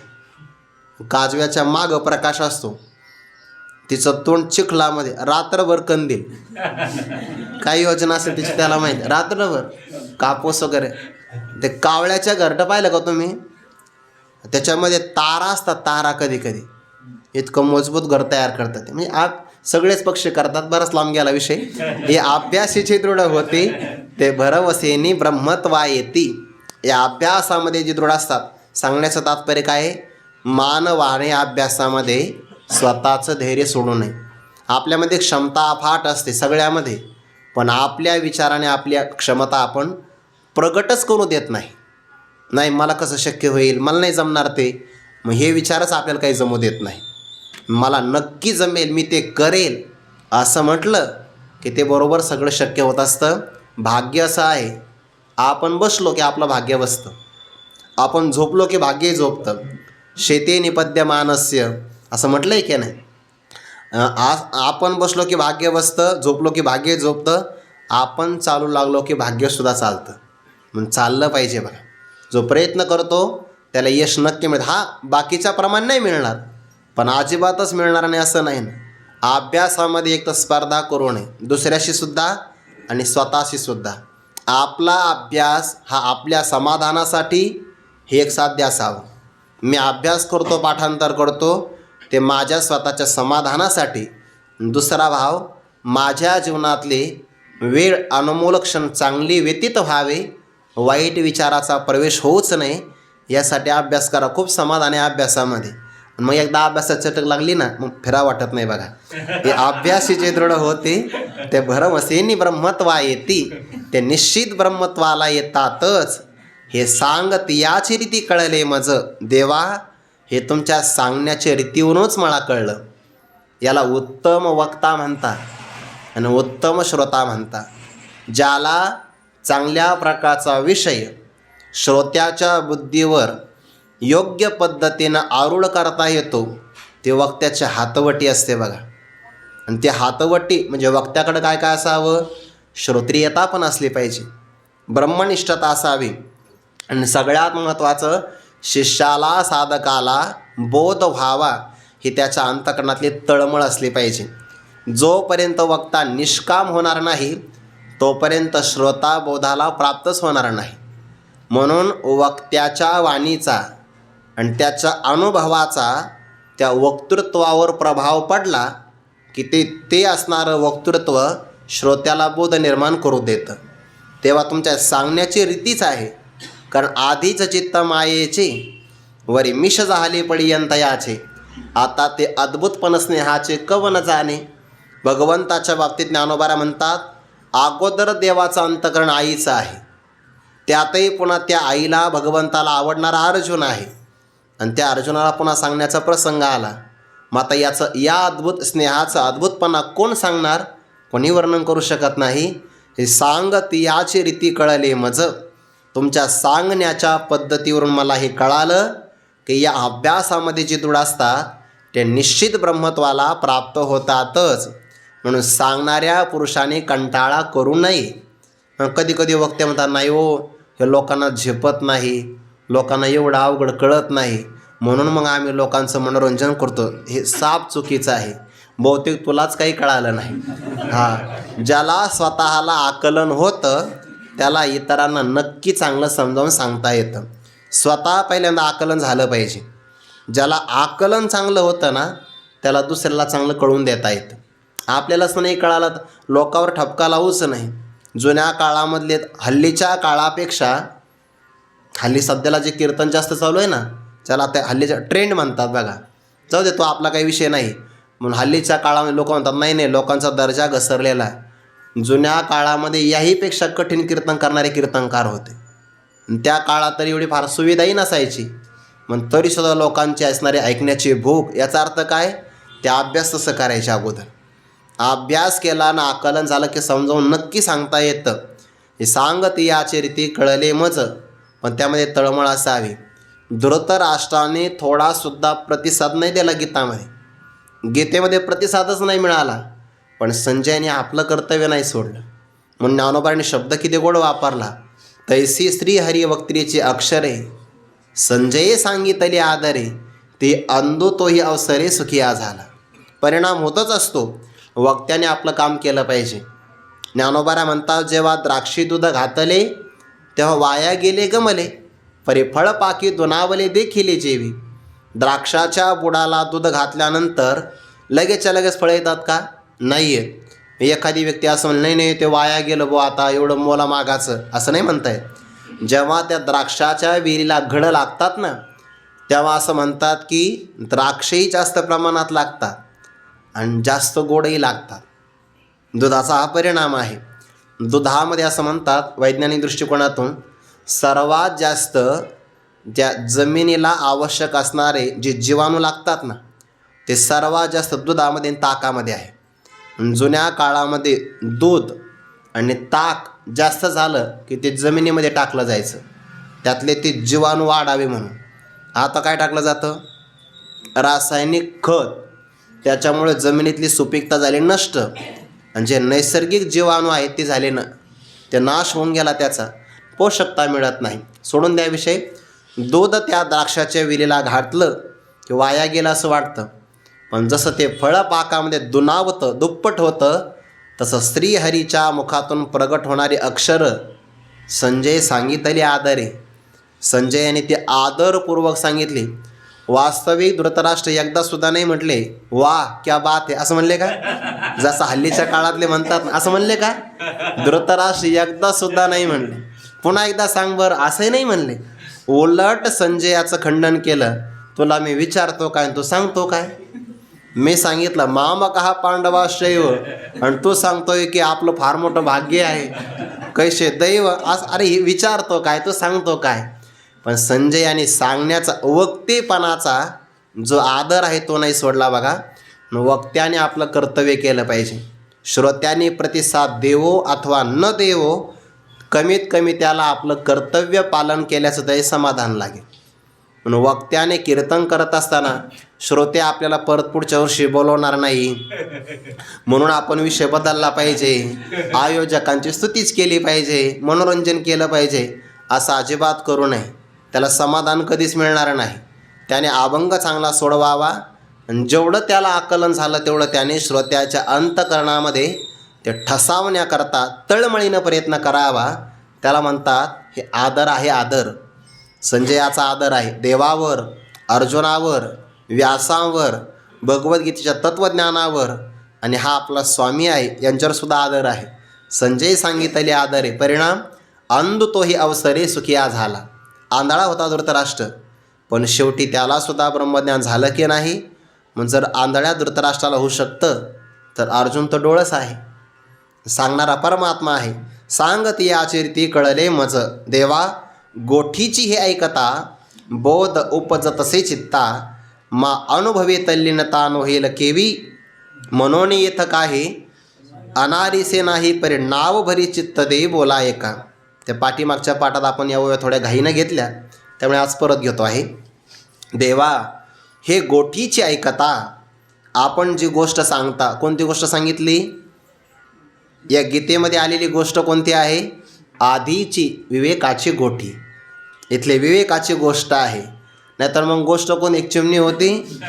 काजव्याच्या मागं प्रकाश असतो. तिचं तोंड चिखलामध्ये रात्रभर कंदील. काही योजना असेल तिची त्याला माहीत. रात्रभर कापूस वगैरे. ते कावळ्याच्या घरटं पाहिलं का तुम्ही? त्याच्यामध्ये तारा असतात. तारा कधी कधी इतकं मजबूत घर तयार करतात ते. म्हणजे सगळेच पक्षी करतात. बराच लांब गेला विषय. हे अभ्यासाची दृढ होते ते भरवसेनी ब्रह्मत्वा येती. या अभ्यासामध्ये जे दृढ असतात. सांगण्याचं तात्पर्य काय आहे? मानवाने अभ्यासामध्ये स्वतःचं धैर्य सोडू नये. आपल्यामध्ये क्षमता अफाट असते सगळ्यामध्ये, पण आपल्या विचाराने आपल्या क्षमता आपण प्रगटच करू देत नाही. मला कसं शक्य होईल, मला नाही जमणार ते. मग हे विचारच आपल्याला काही जमू देत नाही. मला नक्की जमेल, मी ते करेल असं म्हटलं की ते बरोबर सगळं शक्य होत असतं. भाग्य असं आहे, आपण बसलो की आपलं भाग्य बसतं, आपण झोपलो की भाग्यही झोपतं. शेते निपद्यमानस्य असं म्हटलं आहे की नाही. आपण बसलो की भाग्य बसतं, झोपलो की भाग्य झोपतं, आपण चालू लागलो की भाग्यसुद्धा चालतं. मग चाललं पाहिजे बघा. जो प्रयत्न करतो त्याला यश नक्की मिळतं. हा बाकीच्या प्रमाण नाही मिळणार, पण अजिबातच मिळणार नाही असं नाही ना. अभ्यासामध्ये एक तर स्पर्धा करू नये, दुसऱ्याशी सुद्धा आणि स्वतःशी सुद्धा. आपला अभ्यास हा आपल्या समाधानासाठी हे एक साध्य असावं. मी अभ्यास करतो, पाठांतर करतो ते माझ्या स्वतःच्या समाधानासाठी. दुसरा भाव, माझ्या जीवनातले वेळ अनमोल क्षण चांगली व्यतीत व्हावे, वाईट विचाराचा प्रवेश होऊच नये यासाठी अभ्यास करा. खूप समाधान आहे अभ्यासामध्ये. मग एकदा अभ्यासात चटक लागली ना, मग फिरा वाटत नाही बघा. ते अभ्यासी जे दृढ होते ते भरवसेनी ब्रह्मत्वा येती. ते निश्चित ब्रह्मत्वाला येतातच. हे सांगत याची रीती कळले मज देवा. हे तुमच्या सांगण्याच्या रीतीवरूनच मला कळलं. याला उत्तम वक्ता म्हणतात आणि उत्तम श्रोता म्हणतात. ज्याला चांगल्या प्रकारचा विषय श्रोत्याच्या बुद्धीवर योग्य पद्धतीनं आरूढ करता येतो ते वक्त्याच्या हातवटी असते बघा. आणि ते हातवटी म्हणजे वक्त्याकडं काय काय असावं, श्रोत्रियता पण असली पाहिजे, ब्रह्मनिष्ठता असावी, आणि सगळ्यात महत्त्वाचं शिष्याला साधकाला बोध व्हावा ही त्याच्या अंतःकरणातली तळमळ असली पाहिजे. जोपर्यंत वक्ता निष्काम होणार नाही तोपर्यंत श्रोता बोधाला प्राप्तच होणार नाही. म्हणून वक्त्याच्या वाणीचा आणि त्याच्या अनुभवाचा त्या वक्तृत्वावर प्रभाव पडला की ते असणारं वक्तृत्व श्रोत्याला बोध निर्माण करू देतं. तेव्हा तुमच्या सांगण्याची रीतीच आहे. कारण आधीच चित्त मायेचे वरी मिश झाले पर्यंत याचे, आता ते अद्भुतपण स्नेहाचे कवन जाणे. भगवंताच्या बाबतीत ज्ञानोबा म्हणतात, अगोदर देवाचं अंतःकरण आईचं आहे, त्यातही पुन्हा त्या आईला भगवंताला आवडणारा अर्जुन आहे, आणि त्या अर्जुनाला पुन्हा सांगण्याचा प्रसंग आला. मग आता या अद्भुत स्नेहाचा अद्भुतपणा कोण सांगणार, कोणी वर्णन करू शकत नाही. हे सांगत याची रीती कळले मज, तुमच्या सांगण्याच्या पद्धतीवरून मला हे कळालं की या अभ्यासामध्ये जे दृढ असतात ते निश्चित ब्रह्मत्वाला प्राप्त होतातच. म्हणून सांगणाऱ्या पुरुषाने कंटाळा करू नये. कधी कधी वक्ते म्हणतात, नाही हो हे लोकांना झेपत नाही, लोकांना एवढं अवघड कळत नाही, म्हणून मग आम्ही लोकांचं मनोरंजन करतो. हे साप चुकीचं आहे. बहुतेक तुलाच काही कळालं नाही. ज्याला स्वतःला आकलन होतं त्याला इतरांना नक्की चांगलं समजावून सांगता येतं. स्वतः पहिल्यांदा आकलन झालं पाहिजे. ज्याला आकलन चांगलं होतं ना त्याला दुसऱ्याला चांगलं कळून देता येतं. आपल्यालाच नाही कळालं तर लोकांवर ठपका लावूच नाही. जुन्या काळामधले हल्लीच्या काळापेक्षा हल्ली सध्याला जे कीर्तन जास्त चालू आहे ना त्याला त्या हल्लीचा ट्रेंड म्हणतात बघा. जाऊ दे, तो आपला काही विषय नाही. म्हणून हल्लीच्या काळामध्ये लोक म्हणतात नाही नाही लोकांचा दर्जा घसरलेला आहे. जुन्या काळामध्ये याहीपेक्षा कठीण कीर्तन करणारे कीर्तनकार होते. त्या काळात तरी एवढी फार सुविधाही नसायची, पण तरीसुद्धा लोकांची असणारी ऐकण्याची भूक. याचा अर्थ काय, त्या अभ्यास तसं करायच्या अगोदर अभ्यास केला ना आकलन झालं की समजावून नक्की सांगता येतं. हे सांगत याची रीती कळले मज, पण त्यामध्ये तळमळ असावी. धृतराष्ट्राने थोडासुद्धा प्रतिसाद नाही दिला गीतामध्ये, गीतेमध्ये प्रतिसादच नाही मिळाला, पण संजयने आपलं कर्तव्य नाही सोडलं. म्हणून ज्ञानोबाने शब्द किती गोड वापरला, तैसी श्रीहरी वक्त्रीचे अक्षरे संजय सांगितले आदरे, ते अंधू तोही अवसरे सुखिया झाला. परिणाम होतच असतो. वक्त्याने आपलं काम केलं पाहिजे. ज्ञानोबारा म्हणतात, जेव्हा द्राक्षी दूध घातले तेव्हा वाया गेले गमले, परी फळ पाकी दुनावले देखिले जेवी. द्राक्षाच्या बुडाला दूध घातल्यानंतर लगेचच्या लगेच फळं येतात का, नाही येत. एखादी व्यक्ती असं म्हणलं नाही नाही ते वाया गेलं बुवा, आता एवढं मोला मागाचं, असं नाही म्हणता येत. जेव्हा त्या द्राक्षाच्या विहिरीला घडं लागतात ना तेव्हा असं म्हणतात की द्राक्षही जास्त प्रमाणात लागतात आणि जास्त गोडही लागतात. दुधाचा हा परिणाम आहे. दुधामध्ये असं म्हणतात वैज्ञानिक दृष्टिकोनातून सर्वात जास्त ज्या जमिनीला आवश्यक असणारे जे जीवाणू लागतात ना ते सर्वात जास्त दुधामध्ये आणि ताकामध्ये आहे. जुन्या काळामध्ये दूध आणि ताक जास्त झालं की ते जमिनीमध्ये टाकलं जायचं, त्यातले ते जीवाणू वाढावे म्हणून. आता काय टाकलं जातं, रासायनिक खत. त्याच्यामुळे जमिनीतली सुपीकता झाली नष्ट, आणि जे नैसर्गिक जीवाणू आहेत ते झाले ते नाश होऊन गेला, त्याचा पोषकता मिळत नाही. सोडून द्याविषयी दूध त्या द्राक्षाच्या विहिरीला घातलं की वाया गेलं असं वाटतं, पण जसं ते फळपाकामध्ये दुनावतं दुप्पट होतं तसं श्रीहरीच्या मुखातून प्रगट होणारी अक्षरं संजय सांगितले आदरे. संजय यांनी ते आदरपूर्वक सांगितले. वास्तविक धृतराष्ट्र एकदासुद्धा नाही म्हटले वा क्या बात आहे असं म्हणले का, जसं हल्लीच्या काळातले म्हणतात असं म्हणले का. धृतराष्ट्र एकदासुद्धा नाही म्हणले. पुन्हा एकदा सांग बरं असंही नाही म्हणले. उलट संजयाचं खंडन केलं. तुला मी विचारतो काय तू सांगतो काय. मी सांगितलं मामकहा पांडवाश्रैव आणि तू सांगतोय की आपलं फार मोठं भाग्य आहे, कैसे दैव. अरे विचारतो काय तू सांगतो काय. पण संजय यांनी सांगण्याचा वक्तेपणाचा जो आदर आहे तो नाही सोडला बघा. वक्त्याने आपलं कर्तव्य केलं पाहिजे. श्रोत्यांनी प्रतिसाद देवो अथवा न देवो कमीत कमी त्याला आपलं कर्तव्य पालन केल्याचं तरी समाधान लागेल. म्हणून वक्त्याने कीर्तन करत असताना श्रोते आपल्याला परत पुढच्या वर्षी बोलवणार नाही, म्हणून आपण विषय बदलला पाहिजे, आयोजकांची स्तुतीच केली पाहिजे, मनोरंजन केलं पाहिजे, असं अजिबात करू नये. त्याला समाधान कधीच मिळणार नाही. त्याने अभंग चांगला सोडवावा. जेवढं त्याला आकलन झालं तेवढं त्याने श्रोत्याच्या अंतकरणामध्ये ते ठसावण्याकरता तळमळीनं प्रयत्न करावा. त्याला म्हणतात हे आदर आहे. आदर संजयाचा आदर आहे देवावर, अर्जुनावर, व्यासांवर, भगवद्गीतेच्या तत्त्वज्ञानावर, आणि हा आपला स्वामी आहे यांच्यावर सुद्धा आदर आहे. संजय सांगितले आदर आहे. परिणाम अंधु तोही अवसरे सुखिया झाला. आंधळा होता धृतराष्ट्र, पण शेवटी त्यालासुद्धा ब्रह्मज्ञान झालं की नाही. मग जर आंधळ्या धृतराष्ट्राला होऊ शकतं तर अर्जुन तर डोळस आहे. सांगणारा परमात्मा आहे. सांगत याची रीती कळले मज देवा गोठीची हे ऐकता, बोध उपजतसे चित्ता, मा अनुभवे तल्लीनता नोहेल केवी, मनोनी येथ काही अनारीसे नाही परी नाव भरी चित्त दे बोला एका. त्या पाठीमागच्या पाठात आपण या थोड्या घाईनं घेतल्या, त्यामुळे आज परत घेतो आहे. देवा हे गोठीची ऐकता, आपण जी गोष्ट सांगता, कोणती गोष्ट सांगितली? या गीतेमध्ये आलेली गोष्ट कोणती आहे? आधीची विवेकाची गोठी. इथले विवेकाची गोष्ट आहे. नाहीतर मग गोष्ट कोण एक चिमणी होती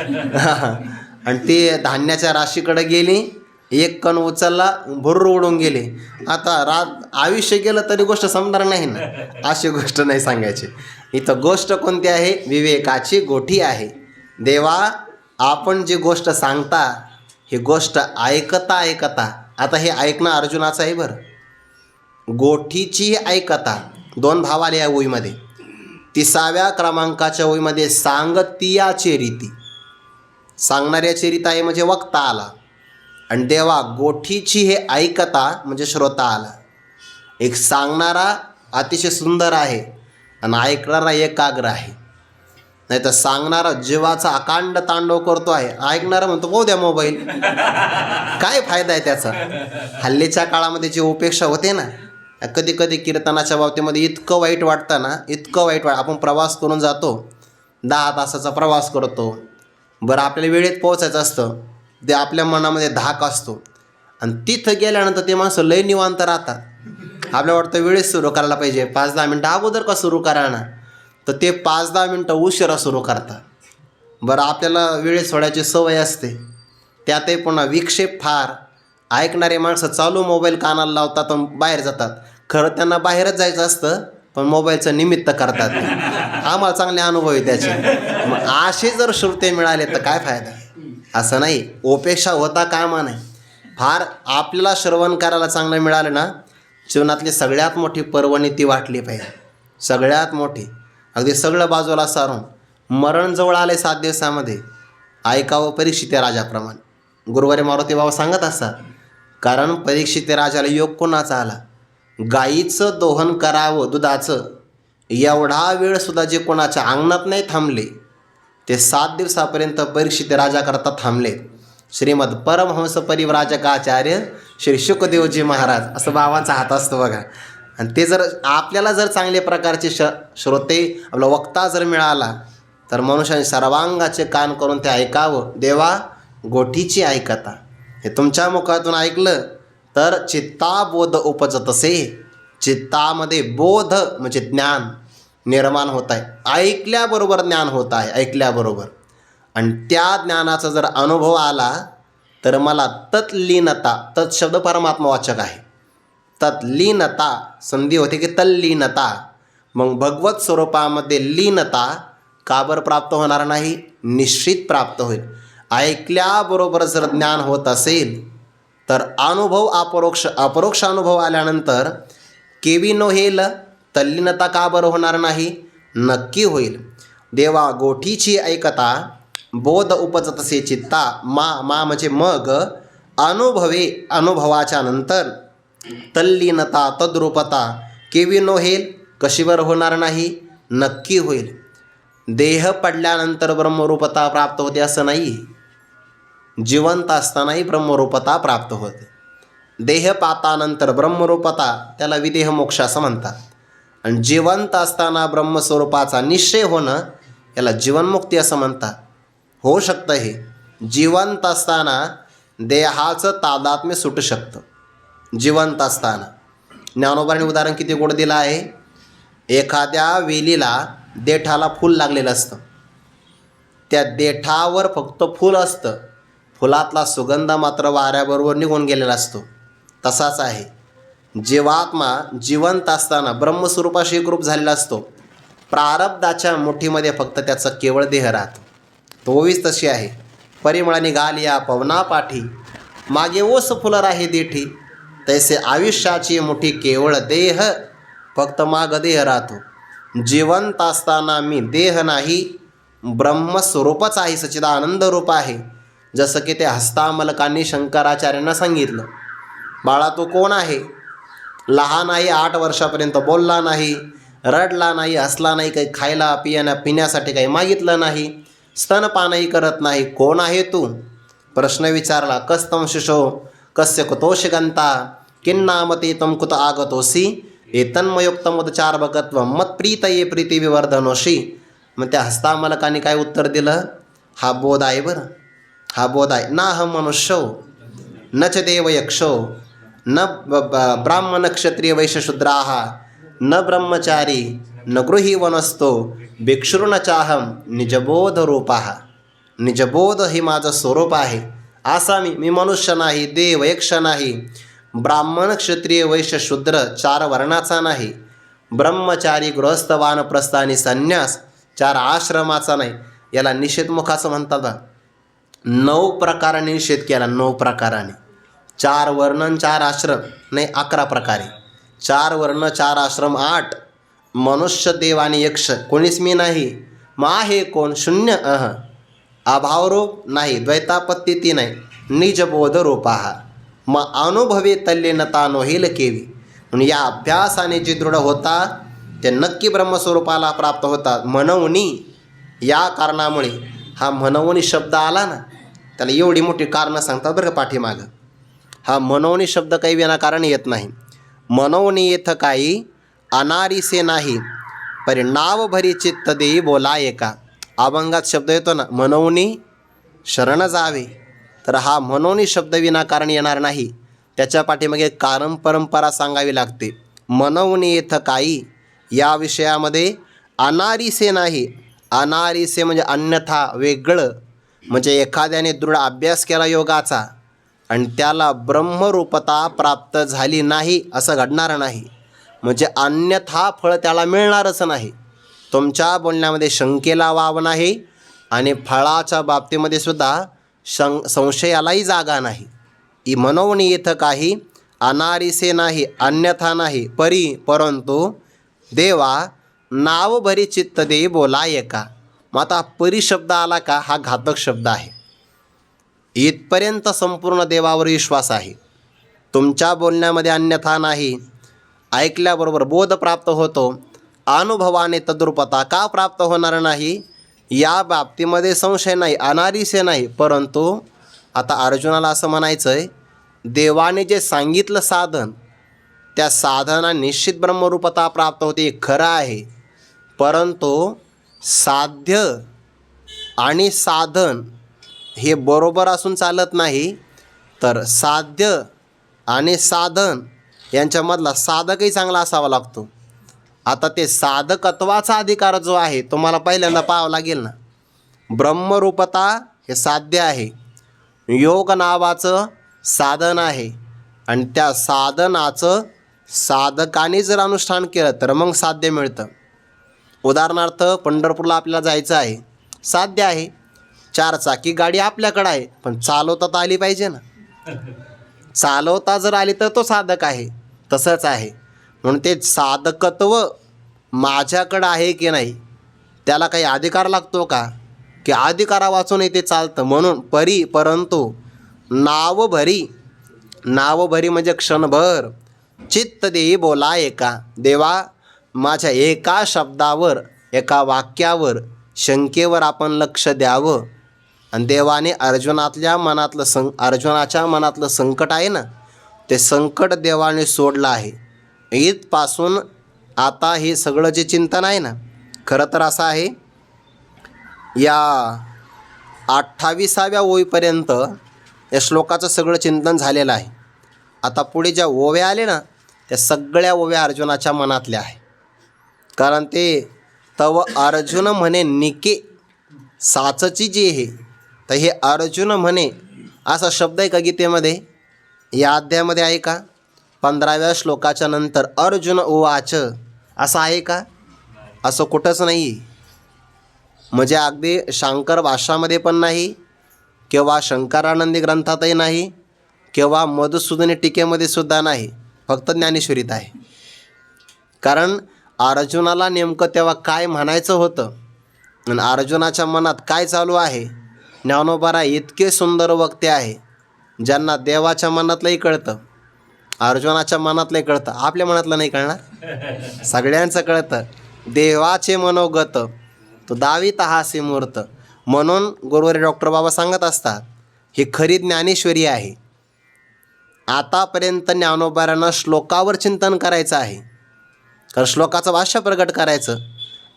आणि ती धान्याच्या राशीकडे गेली, एक कण उचलला, भुर्र उडून गेले. आता आयुष्य गेलं तरी गोष्ट संपणार नाही ना, अशी गोष्ट नाही सांगायची. इथं गोष्ट कोणती आहे? विवेकाची गोठी आहे. देवा आपण जी गोष्ट सांगता ही गोष्ट ऐकता ऐकता, आता हे ऐकणं अर्जुनाचं आहे बरं. गोठीची ऐकता, दोन भाव आले या ओळीमध्ये. 30व्या क्रमांकाच्या ओळीमध्ये सांगतियाची रीती, सांगणाऱ्याची रीत आहे म्हणजे वक्ता आला, आणि देवा गोठीची हे ऐकता म्हणजे श्रोता आला. एक सांगणारा अतिशय सुंदर आहे आणि ऐकणारा एकाग्र आहे. नाही तर सांगणारा जीवाचा अकांड तांडव करतो आहे, ऐकणारा म्हणतो हो द्या मोबाईल. काय फायदा आहे त्याचा? हल्लीच्या काळामध्ये जी उपेक्षा होते ना, कधी कधी कीर्तनाच्या बाबतीमध्ये इतकं वाईट वाटतं ना, इतकं वाईट आपण प्रवास करून जातो, 10 तासाचा प्रवास करतो. बरं आपल्याला वेळेत पोहोचायचं असतं, ते आपल्या मनामध्ये धाक असतो, आणि तिथं गेल्यानंतर ते माणसं लय निवांत राहतात. आपल्याला वाटतं वेळेत सुरू करायला पाहिजे, 5-10 मिनटं अगोदर का सुरू करा ना, तर ते 5-10 मिनटं उशिरा सुरू करतात. बरं आपल्याला वेळेत सोडायची सवय असते, त्यातही पुन्हा विक्षेप फार. ऐकणारे माणसं चालू मोबाईल कानाला लावतात आणि बाहेर जातात. खरं त्यांना बाहेरच जायचं असतं, पण मोबाईलचं निमित्त करतात. आम्हाला चांगले अनुभव आहे त्याचे. मग असे जर श्रोते मिळाले तर काय फायदा? असं नाही, उपेक्षा होता कामा नाही. फार आपल्याला श्रवण करायला चांगलं मिळालं ना, जीवनातली सगळ्यात मोठी पर्वणी ती वाटली पाहिजे. सगळ्यात मोठी, अगदी सगळं बाजूला सारून मरण जवळ आले 7 दिवसामध्ये, ऐकावं परीक्षित राजाप्रमाणे. गुरुवारी मारुती बाबा सांगत असतात, कारण परीक्षित राजाला योग कोणाचा आला? गाईचं दोहन करावं दुधाचं, एवढा वेळसुद्धा जे कोणाच्या अंगणात नाही थांबले, ते 7 दिवसापर्यंत परीक्षित राजाकरता थांबले. श्रीमद परमहंस परिव्राजकाचार्य श्री शुकदेवजी महाराज, असं बाबांचा हात असतो बघा. आणि ते जर आपल्याला जर चांगल्या प्रकारचे श्रोते, आपला वक्ता जर मिळाला, तर मनुष्याने सर्वांगाचे कान करून ते ऐकावं. देवा गोठीची ऐकता, हे तुमच्या मुखातून ऐकलं तर चित्ताबोध उपजतसे, चित्तामध्ये बोध म्हणजे ज्ञान निर्माण होत आहे. ऐकल्याबरोबर ज्ञान होत आहे, ऐकल्याबरोबर. आणि त्या ज्ञानाचा जर अनुभव आला तर मला तत्लीनता, तत् शब्द परमात्मवाचक आहे, तत्लीनता संधी होते की तल्लीनता. मग भगवत स्वरूपामध्ये लीनता का बरं प्राप्त होणार नाही? निश्चित प्राप्त होईल. ऐकल्याबरोबर जर ज्ञान होत असेल तर अनुभव अपरोक्ष अनुभव आल्यानंतर केवी न होईल, तल्लीनता का बरं होणार नाही? नक्की होईल. देवा गोठीची ऐकता, बोध उपजतसे चित्ता, मा म्हणजे मग अनुभवे, अनुभवाच्या नंतर तल्लीनता तद्रूपता केवी न होईल, कशीवर होणार नाही? नक्की होईल. देह पडल्यानंतर ब्रह्मरूपता प्राप्त होते असं नाही, जिवंत असतानाही ब्रह्मरूपता प्राप्त होते. देहपातानंतर ब्रह्मरूपता त्याला विदेह मोक्ष असं म्हणतात. आणि जिवंत असताना ब्रह्मस्वरूपाचा निश्चय होणं याला जीवनमुक्ती असं म्हणतात. होऊ शकतं हे. जिवंत असताना देहाचं तादात्म्य सुटू शकतं. जिवंत असताना ज्ञानोबाने उदाहरण किती गोड दिलं आहे. एखाद्या वेलीला देठाला फूल लागलेलं असतं. त्या देठावर फक्त फूल असतं, फुलातला सुगंध मात्र वाऱ्याबरोबर निघून गेलेला असतो. तसाच आहे जीवात्मा जिवंत असताना ब्रह्मस्वरूपाशी एकरूप झालेला असतो. प्रारब्धाच्या मुठीमध्ये फक्त त्याचा केवळ देह राहतो. तोवीस तशी आहे. परिमळ निघालिया पवना पाठी, मागे ओस फुलर आहे देठी. तैसे आयुष्याची मुठी केवळ देह, फक्त माग देह राहतो. जिवंत असताना मी देह नाही, ब्रह्मस्वरूपच आहे, सच्चिदानंद रूप आहे. जसं की ते हस्तामलकांनी शंकराचार्यांना सांगितलं. बाळा तू कोण आहे? लहान आहे, 8 वर्षापर्यंत बोलला नाही, रडला नाही, हसला नाही, काही खायला पिण्यासाठी काही मागितलं नाही, स्तनपानही करत नाही. कोण आहे तू? प्रश्न विचारला. कस्तम शिशो कस्य कुतोषि गंता, किन्नामते तम कुत आगतोसी, एतन्मयुक्तमुदचार भगत्व मत्प्रीतये प्रीती विवर्धनोशी. मग त्या हस्तामलकाने काय उत्तर दिलं? हा बोध आहे बरं, हा बोध आहे. नाहम मनुष्यो न च देवयक्षो न ब्राह्मण क्षत्रिय वैश्यशूद्राः न ब्रह्मचारी न गृही वनस्तो भिक्षुर्न चाहम निजबोध रूपाः. निजबोध हे माझं स्वरूप आहे. असा मी मनुष्य नाही, देव यक्ष नाही, ब्राह्मण क्षत्रिय वैश्य शूद्र 4 वर्णाचा नाही, ब्रह्मचारी गृहस्थ वानप्रस्थ आणि संन्यास 4 आश्रमाचा नाही. याला निषेधमुखाचं म्हणतात बा. 9 प्रकाराने निषेध केला. 9 प्रकाराने. 4 वर्ण 4 आश्रम नाही, 11 प्रकारे. 4 वर्ण 4 आश्रम 8. मनुष्य देव आणि यक्ष कोणीच मी नाही. मग आहे कोण? शून्य अभावरूप नाही, द्वैतापत्ती ती नाही, निजबोध रूपाः. मग अनुभवे तल्लीनता नोहील केवी. म्हणून या अभ्यासाने जे दृढ होतात ते नक्की ब्रह्मस्वरूपाला प्राप्त होतात. म्हणूनी या कारणामुळे हा म्हणूनी शब्द आला ना, त्याला एवढी मोठी कारणं सांगतात बरं का पाठीमागं. हा म्हणूनी शब्द काही विनाकारण येत नाही. म्हणूनी येथ काही अनारिसे नाही, परी नाव भरी चित्त देई बोला एका. अभंगात शब्द येतो ना, म्हणूनी शरण जावे. तर हा म्हणूनी शब्द विनाकारण येणार नाही. त्याच्या पाठीमागे कारण परंपरा सांगावी लागते. म्हणूनी येथ काही या विषयामध्ये अनारिसे नाही. अनारिसे म्हणजे अन्यथा, वेगळं. म्हणजे एखाद्याने दृढ अभ्यास केला योगाचा आणि त्याला ब्रह्मरूपता प्राप्त झाली नाही असं घडणार नाही. म्हणजे अन्यथा फळ त्याला मिळणारच नाही. तुमच्या बोलण्यामध्ये शंकेला वाव नाही आणि फळाच्या बाबतीमध्ये सुद्धा संशयालाही जागा नाही. म्हणून येथं काही अनारिसे नाही, अन्यथा नाही, परंतु देवा नाव भरी चित्त देई बोला एका. मग आता परी शब्द आला का, हा घातक शब्द आहे. इथपर्यंत संपूर्ण देवावर विश्वास आहे. तुमच्या बोलण्यामध्ये अन्यथा नाही. ऐकल्याबरोबर बोध प्राप्त होतो. अनुभवाने तद्रूपता का प्राप्त होणार नाही या बाबतीमध्ये संशय नाही, अनारिसे नाही. परंतु आता अर्जुनाला असं म्हणायचं आहे, देवाने जे सांगितलं साधन, त्या साधना निश्चित ब्रह्मरूपता प्राप्त होते, हे खरं आहे. परंतु साध्य आणि साधन हे बरोबर असून चालत नाही. तर साध्य आणि साधन यांच्यामधला साधकही चांगला असावा लागतो. आता ते साधकत्वाचा अधिकार जो आहे तुम्हाला पहिल्यांदा पाहावं लागेल ना. ब्रह्मरूपता हे साध्य आहे, योग नावाचं साधन आहे, आणि त्या साधनाचं साधकाने जर अनुष्ठान केलं तर मग साध्य मिळतं. उदाहरणार्थ पंढरपूरला आपल्याला जायचं आहे, साध्य आहे. 4 चाकी गाडी आपल्याकडं आहे, पण चालवता तर आली पाहिजे ना. चालवता जर आली तर तो साधक आहे. तसंच आहे. म्हणून ते साधकत्व माझ्याकडं आहे की नाही, त्याला काही अधिकार लागतो का, की अधिकारा वाचूनही ते चालतं. म्हणून परंतु नाव भरी म्हणजे क्षणभर चित्त देई बोला एका. देवा माझ्या एका शब्दावर, एका वाक्यावर, शंकेवर आपण लक्ष द्यावं. आणि देवाने अर्जुनाच्या मनातलं संकट आहे ना, ते संकट देवाने सोडलं आहे. इथपासून आता हे सगळं जे चिंतन आहे ना, खरं तर असं आहे, या 28व्या ओळीपर्यंत या श्लोकाचं सगळं चिंतन झालेलं आहे. आता पुढे ज्या ओव्या आले ना, त्या सगळ्या ओव्या अर्जुनाच्या मनातल्या आहे. कारण ते तव अर्जुन म्हणे निके साचची जी आहे, तर हे अर्जुन म्हणे असा शब्द आहे का गीतेमध्ये? या अध्यायामध्ये आहे का? 15व्या श्लोकाच्या नंतर अर्जुन उवाच असं आहे का? असं कुठंच नाही. म्हणजे अगदी शांकर भाषामध्ये पण नाही, किंवा शंकरानंदी ग्रंथातही नाही, किंवा मधुसूदनी टीकेमध्ये सुद्धा नाही, फक्त ज्ञानेश्वरीत आहे. कारण अर्जुनाला नेमकं तेव्हा काय म्हणायचं होतं आणि अर्जुनाच्या मनात काय चालू आहे, ज्ञानोबारा इतके सुंदर वक्ते आहे ज्यांना देवाच्या मनातलंही कळतं, अर्जुनाच्या मनातलंही कळतं. आपल्या मनातलं नाही कळणार, सगळ्यांचं कळतं. देवाचे मनोगत तो दावित हासी मूर्त. म्हणून गुरुवारी डॉक्टर बाबा सांगत असतात, ही खरी ज्ञानेश्वरी आहे. आतापर्यंत ज्ञानोबारांना श्लोकावर चिंतन करायचं आहे, कारण श्लोकाचं भाष्य प्रगट करायचं.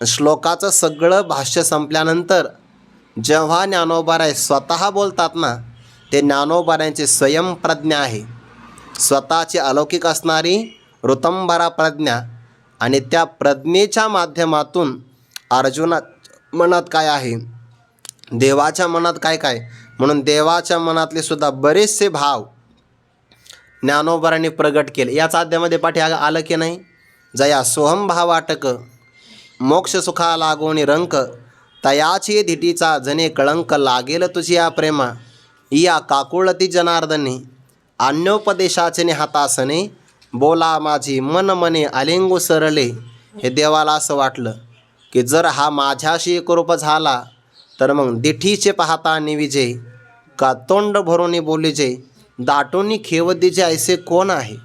श्लोकाचं सगळं भाष्य संपल्यानंतर जेव्हा ज्ञानोबाराय स्वतः बोलतात ना, ते ज्ञानोबारांची स्वयंप्रज्ञा आहे, स्वतःची अलौकिक असणारी ऋतंभरा प्रज्ञा. आणि त्या प्रज्ञेच्या माध्यमातून अर्जुना मनात काय आहे, देवाच्या मनात काय काय, म्हणून देवाच्या मनातले सुद्धा बरेचसे भाव ज्ञानोबारांनी प्रगट केले. याच अध्यायामध्ये पाठी आलं की नाही? जया सोहम भावाटक मोक्ष सुखा लागोनी रंक, तयाची धिटीचा जने कळंक, लागेल तुझी या प्रेमा या काकुळती जनार्दने, अन्योपदेशाचे हातासने, बोला माझी मन मने अलिंगू सरले. हे देवाला असं वाटलं की जर हा माझ्याशी एकरूप झाला तर मग दिठीचे पाहता निविजे, का तोंड भरून बोलीजे, दाटूनी खेवदीचे ऐसे कोण आहे.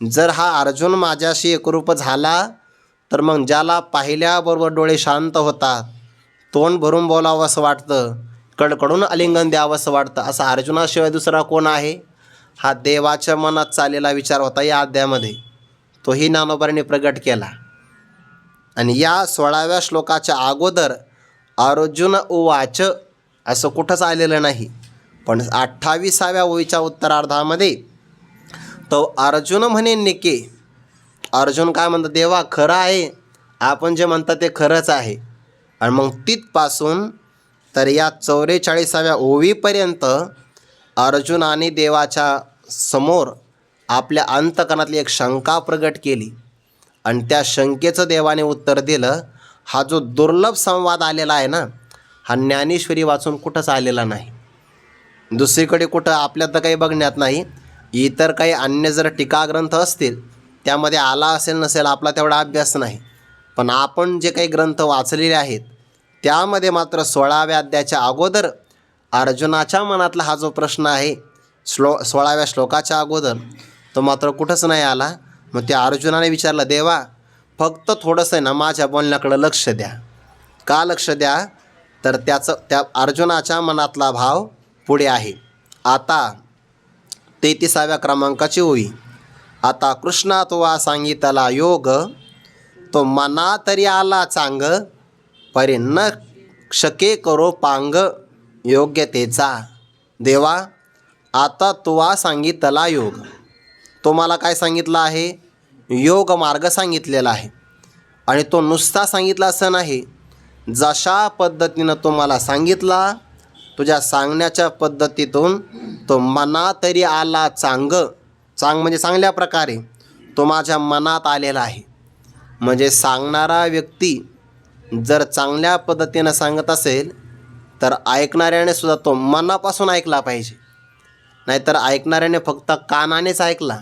जर हा अर्जुन माझ्याशी एकरूप झाला तर मग ज्याला पाहिल्याबरोबर डोळे शांत होतात, तोंड भरून बोलावं असं वाटतं, कडकडून आलिंगन द्यावं असं वाटतं, असा अर्जुनाशिवाय दुसरा कोण आहे. हा देवाच्या मनात चाललेला विचार होता या अध्यायामध्ये, तोही ज्ञानोबारांनी प्रगट केला. आणि या 16व्या श्लोकाच्या अगोदर अर्जुन उवाच असं कुठंच आलेलं नाही, पण 28व्या ओळीच्या उत्तरार्धामध्ये तो अर्जुन म्हणे निके. अर्जुन काय म्हणतात, देवा खरं आहे, आपण जे म्हणतात ते खरंच आहे. आणि मग तिथपासून तर या 44व्या ओळीपर्यंत अर्जुनाने देवाच्या समोर आपल्या अंतकरणातली एक शंका प्रगट केली आणि त्या शंकेचं देवाने उत्तर दिलं. हा जो दुर्लभ संवाद आलेला आहे ना, हा ज्ञानेश्वरी वाचून कुठंच आलेला नाही, दुसरीकडे कुठं आपल्यात तर काही बघण्यात नाही. इतर काही अन्य जर टीकाग्रंथ असतील त्यामध्ये आला असेल नसेल, आपला तेवढा अभ्यास नाही. पण आपण जे काही ग्रंथ वाचलेले आहेत त्यामध्ये मात्र 16व्या अध्यायाच्या अगोदर अर्जुनाच्या मनातला हा जो प्रश्न आहे 16व्या श्लोकाच्या अगोदर, तो मात्र कुठंच नाही आला. मग त्या अर्जुनाने विचारलं, देवा फक्त थोडंसं आहे ना माझ्या बोलण्याकडं लक्ष द्या. का लक्ष द्या? तर त्या अर्जुनाच्या मनातला भाव पुढे आहे. आता 33व्या क्रमांकाची ओळी. आता कृष्णा तुवा सांगितला योग, तो मना तरी आला चांग, परी न शके करो पांग योग्यतेचा. देवा आता तुवा सांगितला योग, तो मला काय सांगितला आहे? योग मार्ग सांगितलेला आहे. आणि तो नुसता सांगितला असं नाही, जशा पद्धतीनं तो मला सांगितला, तुझ्या सांगण्याच्या पद्धतीतून तो मना तरी आला चांग. चांग म्हणजे चांगल्या प्रकारे तो माझ्या मनात आलेला आहे. म्हणजे सांगणारा व्यक्ती जर चांगल्या पद्धतीनं सांगत असेल तर ऐकणाऱ्याने सुद्धा तो मनापासून ऐकला पाहिजे. नाहीतर ऐकणाऱ्याने फक्त कानानेच ऐकला,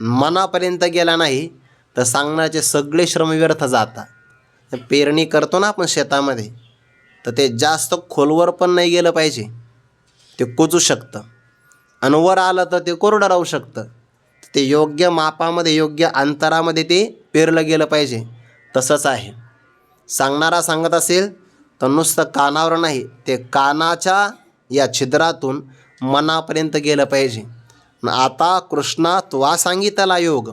मनापर्यंत गेला नाही, तर सांगण्याचे सगळे श्रम व्यर्थ जातात. पेरणी करतो ना आपण शेतामध्ये, तर ते जास्त खोलवर पण नाही गेलं पाहिजे, ते कुजू शकतं. आणि वर आलं तर ते कोरडं राहू शकतं. ते योग्य मापामध्ये योग्य अंतरामध्ये ते पेरलं गेलं पाहिजे. तसंच आहे, सांगणारा सांगत असेल तर नुसतं कानावर नाही, ते कानाच्या या छिद्रातून मनापर्यंत गेलं पाहिजे. न आता कृष्णा तुवा सांगितला योग,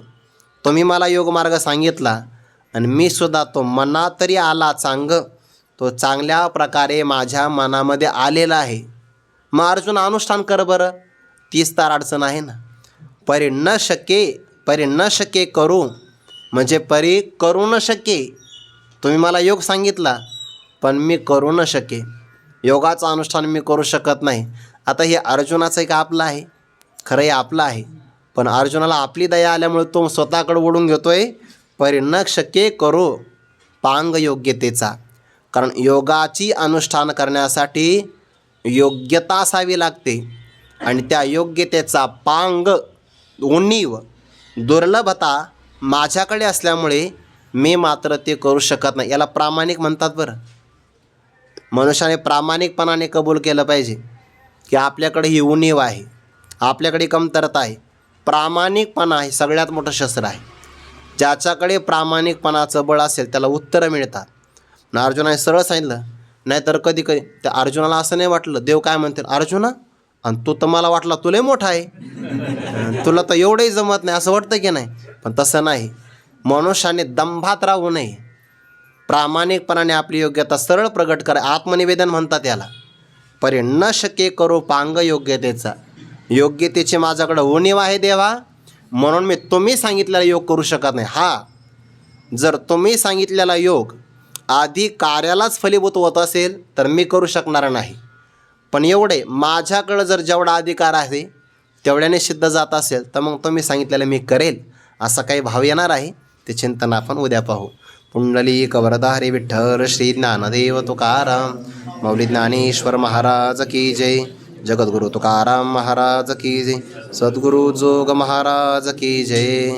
तुम्ही मला योग मार्ग सांगितला आणि मी सुद्धा तो मनात तरी आला तो चांगल्या प्रकारे माझ्या मनामध्ये आलेला आहे. मग अर्जुन अनुष्ठान कर बरं, तीच तर अडचण आहे ना. परी न शके करू म्हणजे परी करू न शके. तुम्ही मला योग सांगितला पण मी करू न शके, योगाचं अनुष्ठान मी करू शकत नाही. आता हे अर्जुनाचं एक आपलं आहे, खरं हे आपलं आहे, पण अर्जुनाला आपली दया आल्यामुळे तो स्वतःकडे ओढून घेतोय परी न शके करू पांग योग्यतेचा. कारण योगाची अनुष्ठान करण्यासाठी योग्यता असावी लागते आणि त्या योग्यतेचा पांग, उणीव, दुर्लभता माझ्याकडे असल्यामुळे मी मात्र ते करू शकत नाही. याला प्रामाणिक म्हणतात बरं. मनुष्याने प्रामाणिकपणाने कबूल केलं पाहिजे की आपल्याकडे ही उणीव आहे, आपल्याकडे कमतरता आहे. प्रामाणिकपणा हे सगळ्यात मोठं शस्त्र आहे. ज्याच्याकडे प्रामाणिकपणाचं बळ असेल त्याला उत्तरं मिळतात. ना अर्जुनाने सरळ सांगितलं, नाहीतर कधी कधी त्या अर्जुनाला असं नाही वाटलं, देव काय म्हणतील, अर्जुना आणि तू तर मला वाटला तुलाही मोठा आहे, तुला तर एवढंही जमत नाही असं वाटतं की नाही. पण तसं नाही. मनुष्याने दंभात राहू नये, प्रामाणिकपणाने आपली योग्यता सरळ प्रगट करा. आत्मनिवेदन म्हणतात याला. परी न शके करू पांग योग्यतेचा. योग्यतेची माझ्याकडं उणीव आहे देवा, म्हणून मी तुम्ही सांगितलेला योग करू शकत नाही. जर तुम्ही सांगितलेला योग आधी कार्यालाच फलीभूत होत असेल तर मी करू शकणार नाही. पण एवढे माझ्याकडं जर जेवढा अधिकार आहे तेवढ्याने सिद्ध जात असेल तर मग तुम्ही सांगितलेलं मी करेल, असा काही भाव येणार आहे. ते चिंतन आपण उद्या पाहू. पुंडलिक वरदा हरी विठ्ठल श्री ज्ञानदेव तुकाराम मौली ज्ञानेश्वर महाराज की जय. जगद्गुरु तुकाराम महाराज की जय. सद्गुरु जोग महाराज की जय.